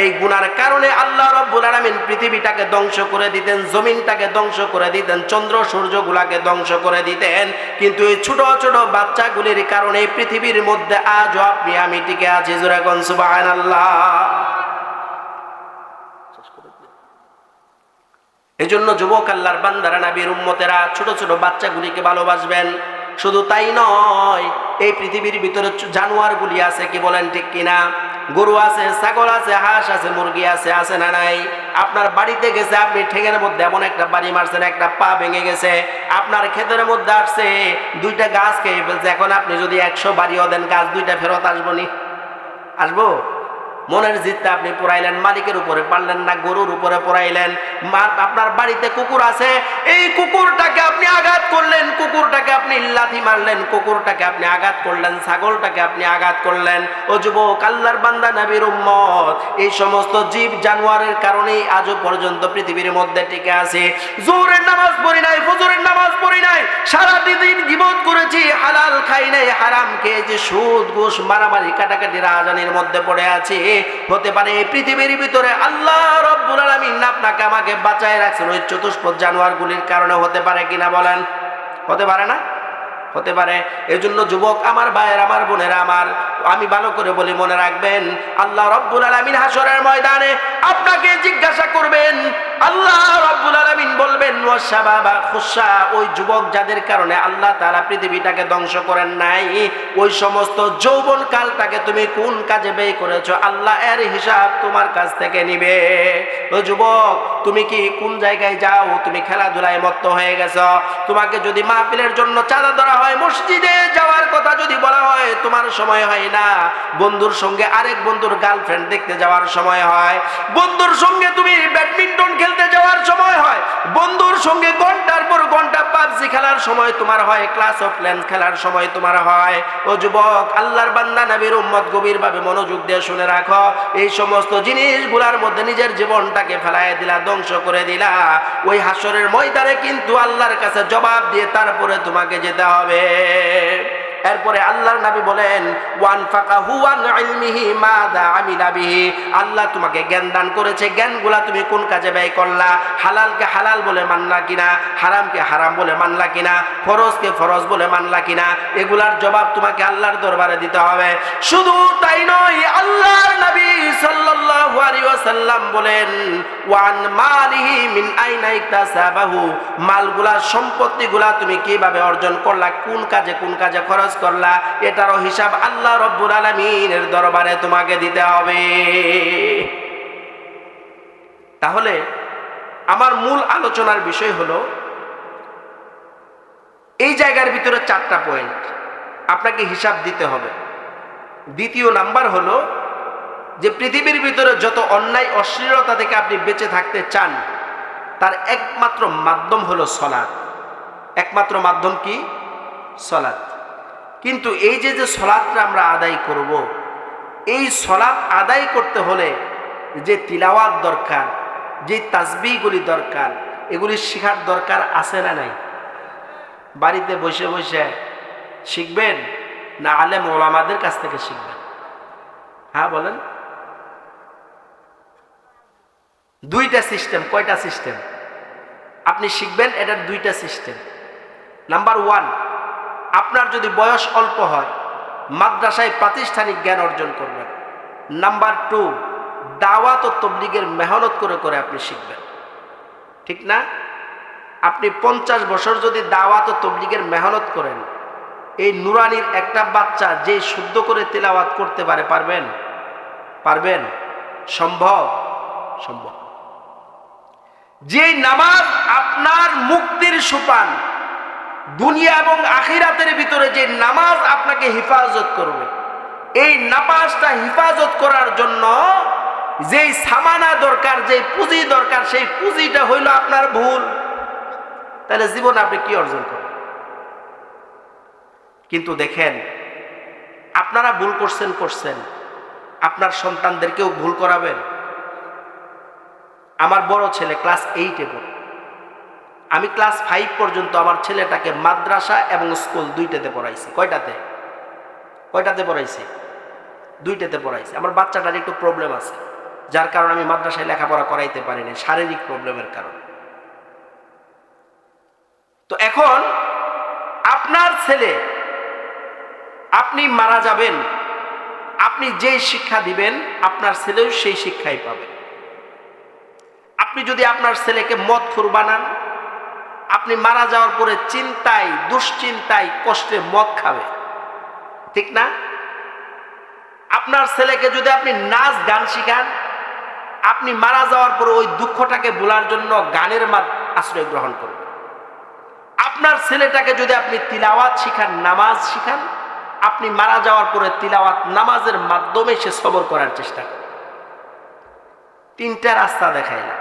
[SPEAKER 1] এই গুনার কারণে আল্লাহ রাব্বুল আলামিন পৃথিবীটাকে ধ্বংস করে দিতেন, জমিনটাকে ধ্বংস করে দিতেন, চন্দ্র সূর্যগুলাকে ধ্বংস করে দিতেন, কিন্তু এই ছোট ছোট বাচ্চাগুলির কারণে পৃথিবীর মধ্যে আজও আপনি আমি টিকে আছি। জোরে কোন সুবহানাল্লাহ। এজন্য যুবক আল্লাহর বান্দারা, নবীর উম্মতেরা, ছোট ছোট বাচ্চাগুলিকে ভালোবাসবেন। শুধু তাই নয়, এই পৃথিবীর ভিতরে জানোয়ারগুলি আছে, কি বলেন ঠিক কিনা? গরু আছে, ছাগল আছে, হাঁস আছে, মুরগি আছে, আছে না নাই? আপনার বাড়িতে গেছে, আপনি ঠেঙের মধ্যে এমন একটা বাড়ি মারছেন, একটা পা ভেঙে গেছে। আপনার ক্ষেতের মধ্যে আসছে, দুইটা গাছ খেয়ে ফেলছে। এখন আপনি যদি 100 বাড়িও দেন, গাছ দুইটা ফেরত আসবো নি? আসবো? মনের জিতটা আপনি পুরাইলেন, মালিকের উপরে পারলেন না, গরুর উপরে পুরাইলেন। আপনার বাড়িতে কুকুর আছে, এই কুকুরটাকে আপনি আঘাত করলেন, কুকুরটাকে আপনি লাথি মারলেন, কুকুরটাকে আপনি আঘাত করলেন, ছাগলটাকে আপনি আঘাত করলেন। ও যুবক, আল্লাহর বান্দা, নবীর উম্মত, এই সমস্ত জীব জানোয়ারের কারণেই আজও পর্যন্ত পৃথিবীর মধ্যে টিকে আছে। জোহরের নামাজ পড়ি নাই, ফজরের নামাজ পড়ি নাই, সারাদিন গীবত করেছি, হালাল খাই নাই, হারাম খেয়েছি, সুদ ঘুষ মারামারি কাটাকাটি রাজানির মধ্যে পড়ে আছে। হতে পারে এই পৃথিবীর ভিতরে আল্লাহ রব্বুল আলামিন আপনাকে আমাকে বাঁচায় রাখছেন ওই চতুষ্পদ জানোয়ারগুলির কারণে। হতে পারে কিনা বলেন? হতে পারে না? হতে পারে। এজন্য যুবক আমার ভাইয়ের, আমার বোনেরা আমার, আমি ভালো করে বলি, মনে রাখবেন, আল্লাহ রব্বুল আলামিন হাসরের ময়দানে আপনাকে জিজ্ঞাসা করবেন। আল্লাহ রব্বুল আলামিন বলবেন, ওয়াশাবাবা খুশা, ওই যুবক যাদের কারণে আল্লাহ তাআলা পৃথিবীটাকে ধ্বংস করেন নাই, ওই সমস্ত যৌবন কালটাকে তুমি কোন কাজে ব্যয় করেছো, আল্লাহ এর হিসাব তোমার কাছ থেকে নিবে। ও যুবক, তুমি কি কোন জায়গায় যাও? তুমি খেলাধুলায় মত্ত হয়ে গেছো। তোমাকে যদি মাহফিলের জন্য চাঁদা ধরা হয়, মসজিদে যাওয়ার কথা যদি বলা হয়, তোমার সময় হয় না। বন্ধুর সঙ্গে আরেক বন্ধুর গার্লফ্রেন্ড দেখতে যাওয়ার সময় হয়, বন্ধুর সঙ্গে তুমি ব্যাডমিন্টন খেলতে যাওয়ার সময় হয়, বন্ধুর সঙ্গে ঘন্টার পর ঘন্টা পাবজি খেলার সময় তোমার হয়, ক্লাস অফ ক্ল্যান্স খেলার সময় তোমার হয়। ও যুবক, আল্লাহর বান্দা, নবীর উম্মত, গভীরভাবে মনোযোগ দিয়ে শুনে রাখো, এই সমস্ত জিনিসগুলোর মধ্যে নিজের জীবনটাকে ফেলায় দিলা, ধ্বংস করে দিলা, ওই হাসরের ময়দানে কিন্তু আল্লাহর কাছে জবাব দিয়ে তারপরে তোমাকে যেতে হবে। এরপরে আল্লাহর নবী বলেন, ওয়ানফাকাহু আন ইলমিহি মাযা আমিলা বিহি, আল্লাহ তোমাকে জ্ঞান দান করেছে, জ্ঞানগুলা তুমি কোন কাজে ব্যয় করলা? হালালকে হালাল বলে মানলা কিনা, হারামকে হারাম বলে মানলা কিনা, ফরজকে ফরজ বলে মানলা কিনা, এগুলার জবাব তোমাকে আল্লাহর দরবারে দিতে হবে। শুধু তাই নয়, আল্লাহর নবী সাল্লাল্লাহু আলাইহি ওয়াসাল্লাম বলেন, ওয়ান মালিহি মিন আইনা ইকতাসাবাহু, মালগুলা, সম্পত্তিগুলা তুমি কিভাবে অর্জন করলা, কোন কাজে খরচ করলা, এটারও হিসাব আল্লাহ রব্বুল আলামিনের দরবারে তোমাকে দিতে হবে। তাহলে আমার মূল আলোচনার বিষয় হলো, এই জায়গার ভিতরে 4টা পয়েন্ট আপনাকে হিসাব দিতে হবে। দ্বিতীয় নাম্বার হলো যে পৃথিবীর ভিতরে যত অন্যায় অশ্লীলতা থেকে আপনি বেঁচে থাকতে চান, তার একমাত্র মাধ্যম হলো সালাত। একমাত্র মাধ্যম কি? সালাত। কিন্তু এই যে সালাতটা আমরা আদায় করব, এই সালাত আদায় করতে হলে যে তিলাওয়াত দরকার, যে তাসবিহগুলি দরকার, এগুলি শেখার দরকার আছে না নাই? বাড়িতে বসে বসে শিখবেন না আলেম ওলামাদের কাছ থেকে শিখবেন? হ্যাঁ বলেন। 2টা সিস্টেম। কয়টা সিস্টেম আপনি শিখবেন? এটার 2টা সিস্টেম। নাম্বার 1, আপনার যদি বয়স অল্প হয়, মাদ্রাসায় প্রাতিষ্ঠানিক জ্ঞান অর্জন করবেন। নাম্বার 2, দাওয়াত ও তাবলীগের মেহনত করে করে আপনি শিখবেন। ঠিক না? আপনি 50 বছর যদি দাওয়াত ও তাবলীগের মেহনত করেন, এই নুরানির একটা বাচ্চা যে শুদ্ধ করে তিলাওয়াত করতে পারে, পারবেন? সম্ভব? সম্ভব। যে নামাজ আপনার মুক্তির সোপান, দুনিয়া এবং আখিরাতের ভিতরে যে নামাজ আপনাকে হেফাজত করবে, এই নামাজটা হেফাজত করার জন্য যেই সামানা দরকার, যে পুঁজি দরকার, সেই পুঁজিটা হইল আপনার ভুল। তাহলে জীবনে আপনি কি অর্জন করবেন? কিন্তু দেখেন, আপনারা ভুল করছেন, আপনার সন্তানদেরকেও ভুল করাবেন। আমার বড় ছেলে ক্লাস 8-এ পড়ে। আমি ক্লাস 5 পর্যন্ত আমার ছেলেটাকে মাদ্রাসা এবং স্কুল 2টাতে পড়াইছি। কয়টাতে পড়াইছি? 2টাতে পড়াইছি। আমার বাচ্চাটার একটু প্রবলেম আছে, যার কারণে আমি মাদ্রাসায় লেখাপড়া করাইতে পারিনি, শারীরিক প্রবলেমের কারণে। তো এখন আপনার ছেলে, আপনি মারা যাবেন, আপনি যেই শিক্ষা দিবেন আপনার ছেলেও সেই শিক্ষাই পাবে। আপনি যদি আপনার ছেলেকে মদখোর বানান, আপনি মারা যাওয়ার পরে চিন্তায়, দুশ্চিন্তায়, কষ্টে মদ খাবে। ঠিক না? আপনার ছেলেকে যদি আপনি নাচ গান শিখান, আপনি মারা যাওয়ার পর ওই দুঃখটাকে ভোলার জন্য গানের আশ্রয় গ্রহণ করবেন। আপনার ছেলেটাকে যদি আপনি তিলাওয়াত শিখান, নামাজ শিখান, আপনি মারা যাওয়ার পরে তিলাওয়াত নামাজের মাধ্যমে সে সবর করার চেষ্টা করবে। তিনটা রাস্তা দেখাইলাম,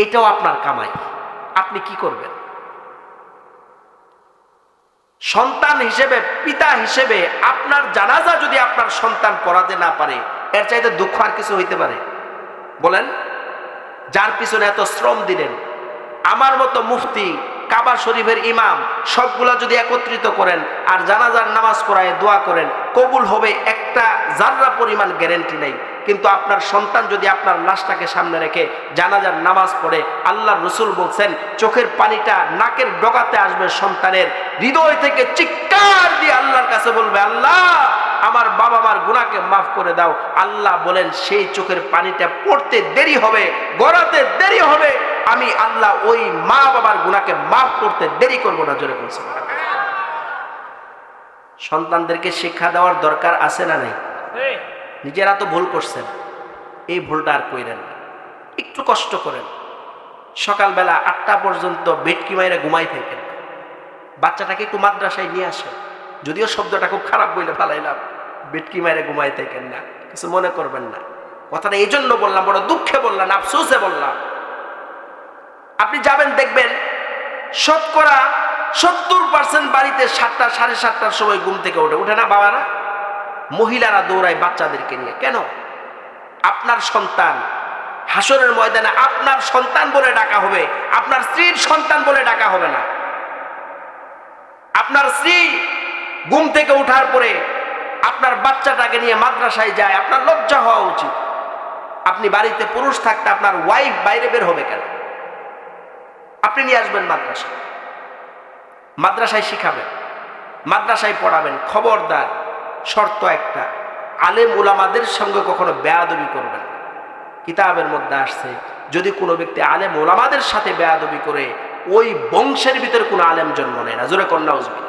[SPEAKER 1] এটাও আপনার কামাই। আপনি কি করবেন? সন্তান হিসেবে, পিতা হিসেবে আপনার জানাজা যদি আপনার সন্তান পড়াতে না পারে, এর চাইতে দুঃখ আর কিছু হইতে পারে? বলেন। যার পিছনে এত শ্রম দিলেন, আমার মতো মুফতি, কাবা শরীফের ইমাম, সবগুলা যদি একত্রিত করেন আর জানাজার নামাজ পড়ায় দোয়া করেন, কবুল হবে একটা জাররা পরিমাণ গ্যারেন্টি নেই। কিন্তু আপনার সন্তান যদি আপনার লাশটাকে সামনে রেখে জানাজার নামাজ পড়ে, আল্লাহর রাসূল বলছেন চোখের পানিটা নাকের ডগাতে আসবে, সন্তানের হৃদয় থেকে চিৎকার দিয়ে আল্লাহর কাছে বলবে, আল্লাহ আমার বাবা মার গুনাহকে মাফ করে দাও। আল্লাহ বলেন সেই চোখের পানিটা পড়তে দেরি হবে, গড়াতে দেরি হবে, আমি আল্লাহ ওই মা বাবার গুনাহকে মাফ করতে দেরি করব না। জোরে বলছি। সন্তানদেরকে শিক্ষা দেওয়ার দরকার আছে না নেই? নিজেরা তো ভুল করছেন, এই ভুলটা আর কইরেন না। একটু কষ্ট করেন, সকালবেলা 8টা পর্যন্ত বেটকি মাইরে ঘুমাই থাকেন, বাচ্চাটাকে একটু মাদ্রাসায় নিয়ে আসেন। যদিও শব্দটা খুব খারাপ বলে ফালাইলাম, বেটকি মাইরে ঘুমাই থাকেন না, কিছু মনে করবেন না। কথাটা এই জন্য বললাম, বড় দুঃখে বললাম, আফসোসে বললাম। আপনি যাবেন, দেখবেন শতকরা 70% বাড়িতে 7টা 7:30টার সময় ঘুম থেকে ওঠে না বাবারা? মহিলারা দৌড়ায় বাচ্চাদেরকে নিয়ে। কেন? আপনার সন্তান হাসরের ময়দানে আপনার সন্তান বলে ডাকা হবে, আপনার স্ত্রীর সন্তান বলে ডাকা হবে না। আপনার স্ত্রী ঘুম থেকে ওঠার পরে আপনার বাচ্চাটাকে নিয়ে মাদ্রাসায় যায়, আপনার লজ্জা হওয়া উচিত। আপনি বাড়িতে পুরুষ থাকতে আপনার ওয়াইফ বাইরে বের হবে কেন? আপনি নিয়ে আসবেন মাদ্রাসায়, মাদ্রাসায় শিখাবেন, মাদ্রাসায় পড়াবেন। খবরদার, শর্ত একটা, আলেম উলামাদের সঙ্গে কখনো বেয়াদবি করবেন না। কিতাবের মধ্যে আসছে, যদি কোনো ব্যক্তি আলেম উলামাদের সাথে বেয়াদবি করে, ওই বংশের ভিতরে কোনো আলেম জন্ম নেয় না। জোরে কন্যা উজবি।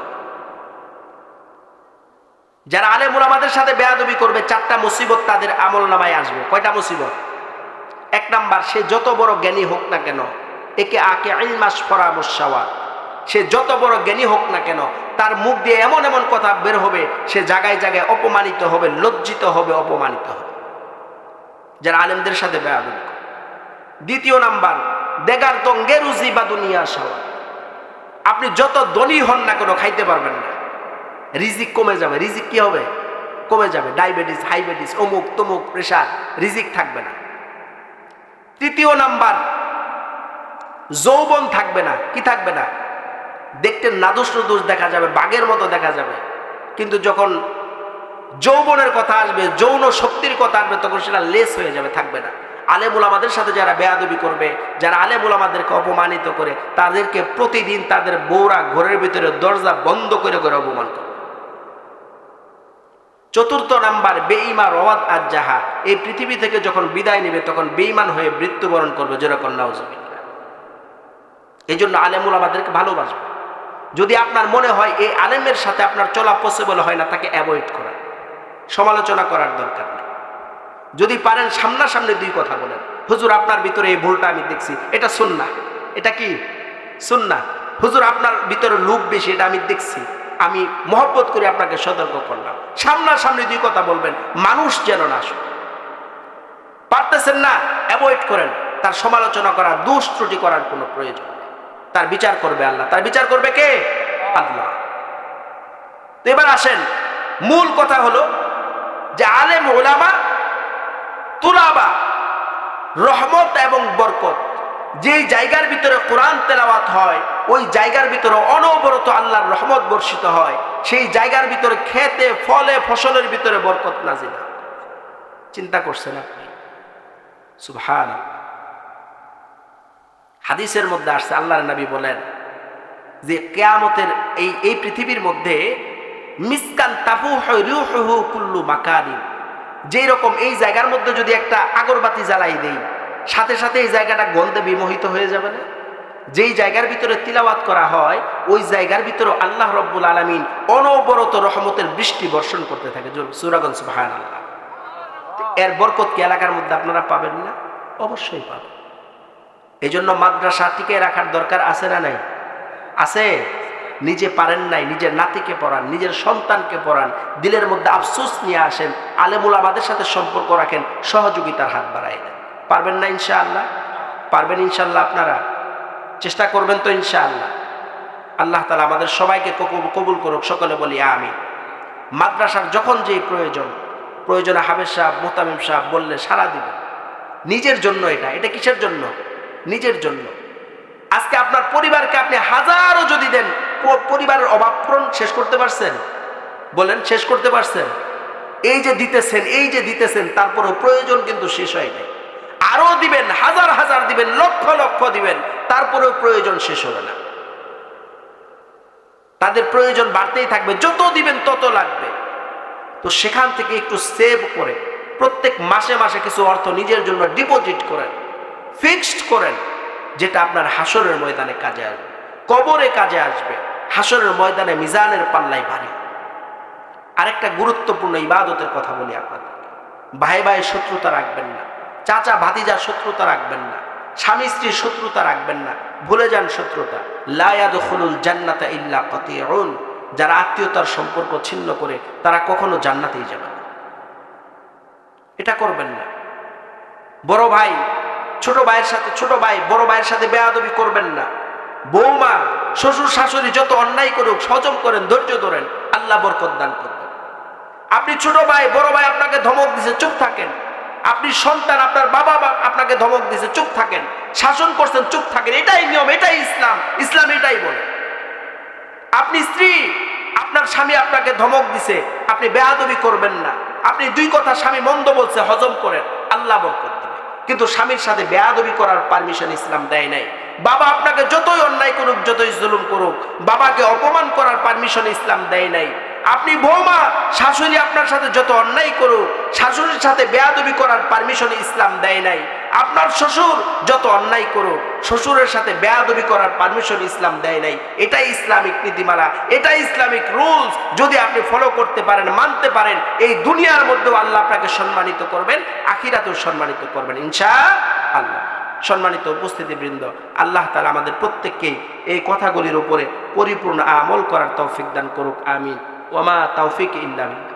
[SPEAKER 1] যারা আলেম উলামাদের সাথে বেয়াদবি করবে, 4টা মুসিবত তাদের আমল নামায় আসবে। কয়টা মুসিবত? 1 নাম্বার, সে যত বড় জ্ঞানী হোক না কেন, একে আকে ইলমাস ফরামুসাওয়াত, সে যত বড় জ্ঞানী হোক না কেন, তার মুখ দিয়ে এমন এমন কথা বের হবে, সে জায়গায় জায়গায় অপমানিত হবে, লজ্জিত হবে, অপমানিত হবে, যারা আলেমদের সাথে বেয়াদবি করে। 2 নাম্বার, দেগার তঙ্গে রুজি বা দুনিয়া সাওয়া, আপনি যত ধনী হন না কেন খাইতে পারবেন না, রিজিক কমে যাবে। রিজিক কি হবে? কমে যাবে। ডায়াবেটিস, হাইবেটিস, অমুক তমুক, প্রেশার, রিজিক থাকবে না। 3 নাম্বার, যৌবন থাকবে না। কি থাকবে না? দেখতে নাদুস নুদুস দেখা যাবে, বাঘের মতো দেখা যাবে, কিন্তু যখন যৌবনের কথা আসবে, যৌন শক্তির কথা আসবে, তখন সেটা লেস হয়ে যাবে, থাকবে না। আলেম উলামাদের সাথে যারা বেয়াদবি করবে, যারা আলেম উলামাদেরকে অপমানিত করে, তাদেরকে প্রতিদিন তাদের বউরা ঘরের ভিতরে দরজা বন্ধ করে করে অপমান করে। 4 নাম্বার, বেঈমান রওয়াদ আজ-জাহা, এই পৃথিবী থেকে যখন বিদায় নেবে তখন বেঈমান হয়ে মৃত্যুবরণ করবে। যেরকম নাউজুবিল্লাহ। এই জন্য আলেম উলামাদেরকে ভালোবাসবে। যদি আপনার মনে হয় এই আলেমের সাথে আপনার চলা পসিবল হয় না, তাকে অ্যাভয়েড করার, সমালোচনা করার দরকার নেই। যদি পারেন সামনাসামনি 2 কথা বলেন, হুজুর আপনার ভিতরে এই ভুলটা আমি দেখছি, এটা সুন্নাহ। এটা কি? সুন্নাহ। হুজুর আপনার ভিতরে লোভ বেশি, এটা আমি দেখছি, আমি মহব্বত করে আপনাকে সতর্ক করলাম। সামনাসামনি 2 কথা বলবেন, মানুষ যেন না আসে। পারতেছেন না, অ্যাভয়েড করেন। তার সমালোচনা করা, দোষ ত্রুটি করার কোনো প্রয়োজন নেই। তার বিচার করবে আল্লাহ। তার বিচার করবে কে? আল্লাহ। তো এবার আসেন, মূল কথা হলো যে আলেম উলামা তুলাবা রহমত এবং বরকত, যেই জায়গার ভিতরে কোরআন তেলাওয়াত হয়, ওই জায়গার ভিতরে অনবরত আল্লাহর রহমত বর্ষিত হয়। সেই জায়গার ভিতরে খেতে ফলে ফসলের ভিতরে বরকত নাজিল হয়। চিন্তা করছেন আপনি? সুবহানাল্লাহ। হাদিসের মধ্যে আসছে, আল্লাহর নবী বলেন যে কিয়ামতের এই পৃথিবীর মধ্যে মিসকান তাফুহু রূহুহু কুল্লু মাকানিন, যেই রকম এই জায়গার মধ্যে যদি একটা আগরবাতি জ্বালাই দেই, সাথে সাথে এই জায়গাটা গন্ধে বিমোহিত হয়ে যাবে না? যেই জায়গার ভিতরে তিলাওয়াত করা হয়, ওই জায়গার ভিতরে আল্লাহ রাব্বুল আলামিন অনবরত রহমতের বৃষ্টি বর্ষণ করতে থাকে। সূরা সুবহানাল্লাহ। এর বরকত কি এলাকার মধ্যে আপনারা পাবেন না? অবশ্যই পাবেন। এই জন্য মাদ্রাসা টিকে রাখার দরকার আছে না নাই? আছে। নিজে পারেন নাই, নিজের নাতিকে পড়ান, নিজের সন্তানকে পড়ান, দিলের মধ্যে আফসোস নিয়ে আসেন, আলেমুল আমাদের সাথে সম্পর্ক রাখেন, সহযোগিতার হাত বাড়াই দেন। পারবেন না ইনশাআল্লাহ? পারবেন ইনশাআল্লাহ? আপনারা চেষ্টা করবেন তো ইনশাআল্লাহ? আল্লাহ তাআলা আমাদের সবাইকে কবুল করুক, সকলে বলি আমিন। মাদ্রাসার যখন যেই প্রয়োজনে হাফেজ সাহেব, মুহতামিম সাহেব বললে সাড়া দিবেন। নিজের জন্য এটা কিসের জন্য? নিজের জন্য। আজকে আপনার পরিবারকে আপনি হাজারও যদি দেন, পরিবারের অভাব পূরণ শেষ করতে পারছেন? বলেন, শেষ করতে পারছেন? এই যে দিতেছেন তারপরেও প্রয়োজন কিন্তু শেষ হয় নাই। আরো দিবেন, হাজার হাজার দিবেন, লক্ষ লক্ষ দিবেন, তারপরেও প্রয়োজন শেষ হবে না। তাদের প্রয়োজন বাড়তেই থাকবে, যত দিবেন তত লাগবে। তো সেখান থেকে একটু সেভ করে প্রত্যেক মাসে মাসে কিছু অর্থ নিজের জন্য ডিপোজিট করেন, ফিক্সড করেন, যেটা আপনার হাসরের ময়দানে কাজে আসবে, কবরে কাজে আসবে, হাসরের ময়দানে মিজানের পাল্লাই ভারী। আরেকটা গুরুত্বপূর্ণ ইবাদতের কথা বলি আপনাদের। ভাই ভাই শত্রুতা রাখবেন না, চাচা ভাতিজার শত্রুতা রাখবেন না, স্বামী স্ত্রীর শত্রুতা রাখবেন না, ভুলে যান শত্রুতা। লা ইয়াদখুলুল জান্নাতা ইল্লা কাতিউন। যারা আত্মীয়তার সম্পর্ক ছিন্ন করে তারা কখনো জান্নাতেই যাবে না। এটা করবেন না। বড় ভাই ছোট ভাই বড় ভাইয়ের সাথে বেয়াদবি করবেন না। বৌমা শ্বশুর শাশুড়ি যত অন্যায় করুক সহ্য করেন, ধৈর্য ধরেন, আল্লাহ বরকত দান করবেন। আপনি ছোট ভাই, বড় ভাই আপনাকে ধমক দিছে, চুপ থাকেন। আপনি সন্তান, আপনার বাবা আপনাকে ধমক দিছে, চুপ থাকেন। শাসন করছেন, চুপ থাকেন। এটাই নিয়ম, এটাই ইসলাম। ইসলাম এটাই বলে। আপনি স্ত্রী, আপনার স্বামী আপনাকে ধমক দিছে, আপনি বেয়াদবি করবেন না। আপনি দুই কথা স্বামী মন্দ বলছে, হজম করেন, আল্লাহ বরকত দিবে। কিন্তু স্বামীর সাথে বেয়াদবি করার পারমিশন ইসলাম দেয় নাই। বাবা আপনাকে যতই অন্যায় করুক, যতই জুলুম করুক, বাবাকে অপমান করার পারমিশন ইসলাম দেয় নাই। আপনি বৌমা, শাশুড়ি আপনার সাথে যত অন্যায় করুক, শাশুড়ির সাথে বেয়াদবি করার পারমিশন ইসলাম দেয় নাই। আপনার শ্বশুর যত অন্যায় করুক, শ্বশুরের সাথে বেয়াদবি করার পারমিশন ইসলাম দেয় নাই। এটাই ইসলামিক নীতিমালা, এটাই ইসলামিক রুলস। যদি আপনি ফলো করতে পারেন, মানতে পারেন, এই দুনিয়ার মধ্যেও আল্লাহ আপনাকে সম্মানিত করবেন, আখিরাতেও সম্মানিত করবেন ইনশাআল্লাহ। সম্মানিত উপস্থিতিবৃন্দ, আল্লাহ তাআলা আমাদের প্রত্যেককেই এই কথাগুলির উপরে পরিপূর্ণ আমল করার তৌফিক দান করুক, আমিন। ওয়া মা তাওফিক ইল্লা বিল্লাহ।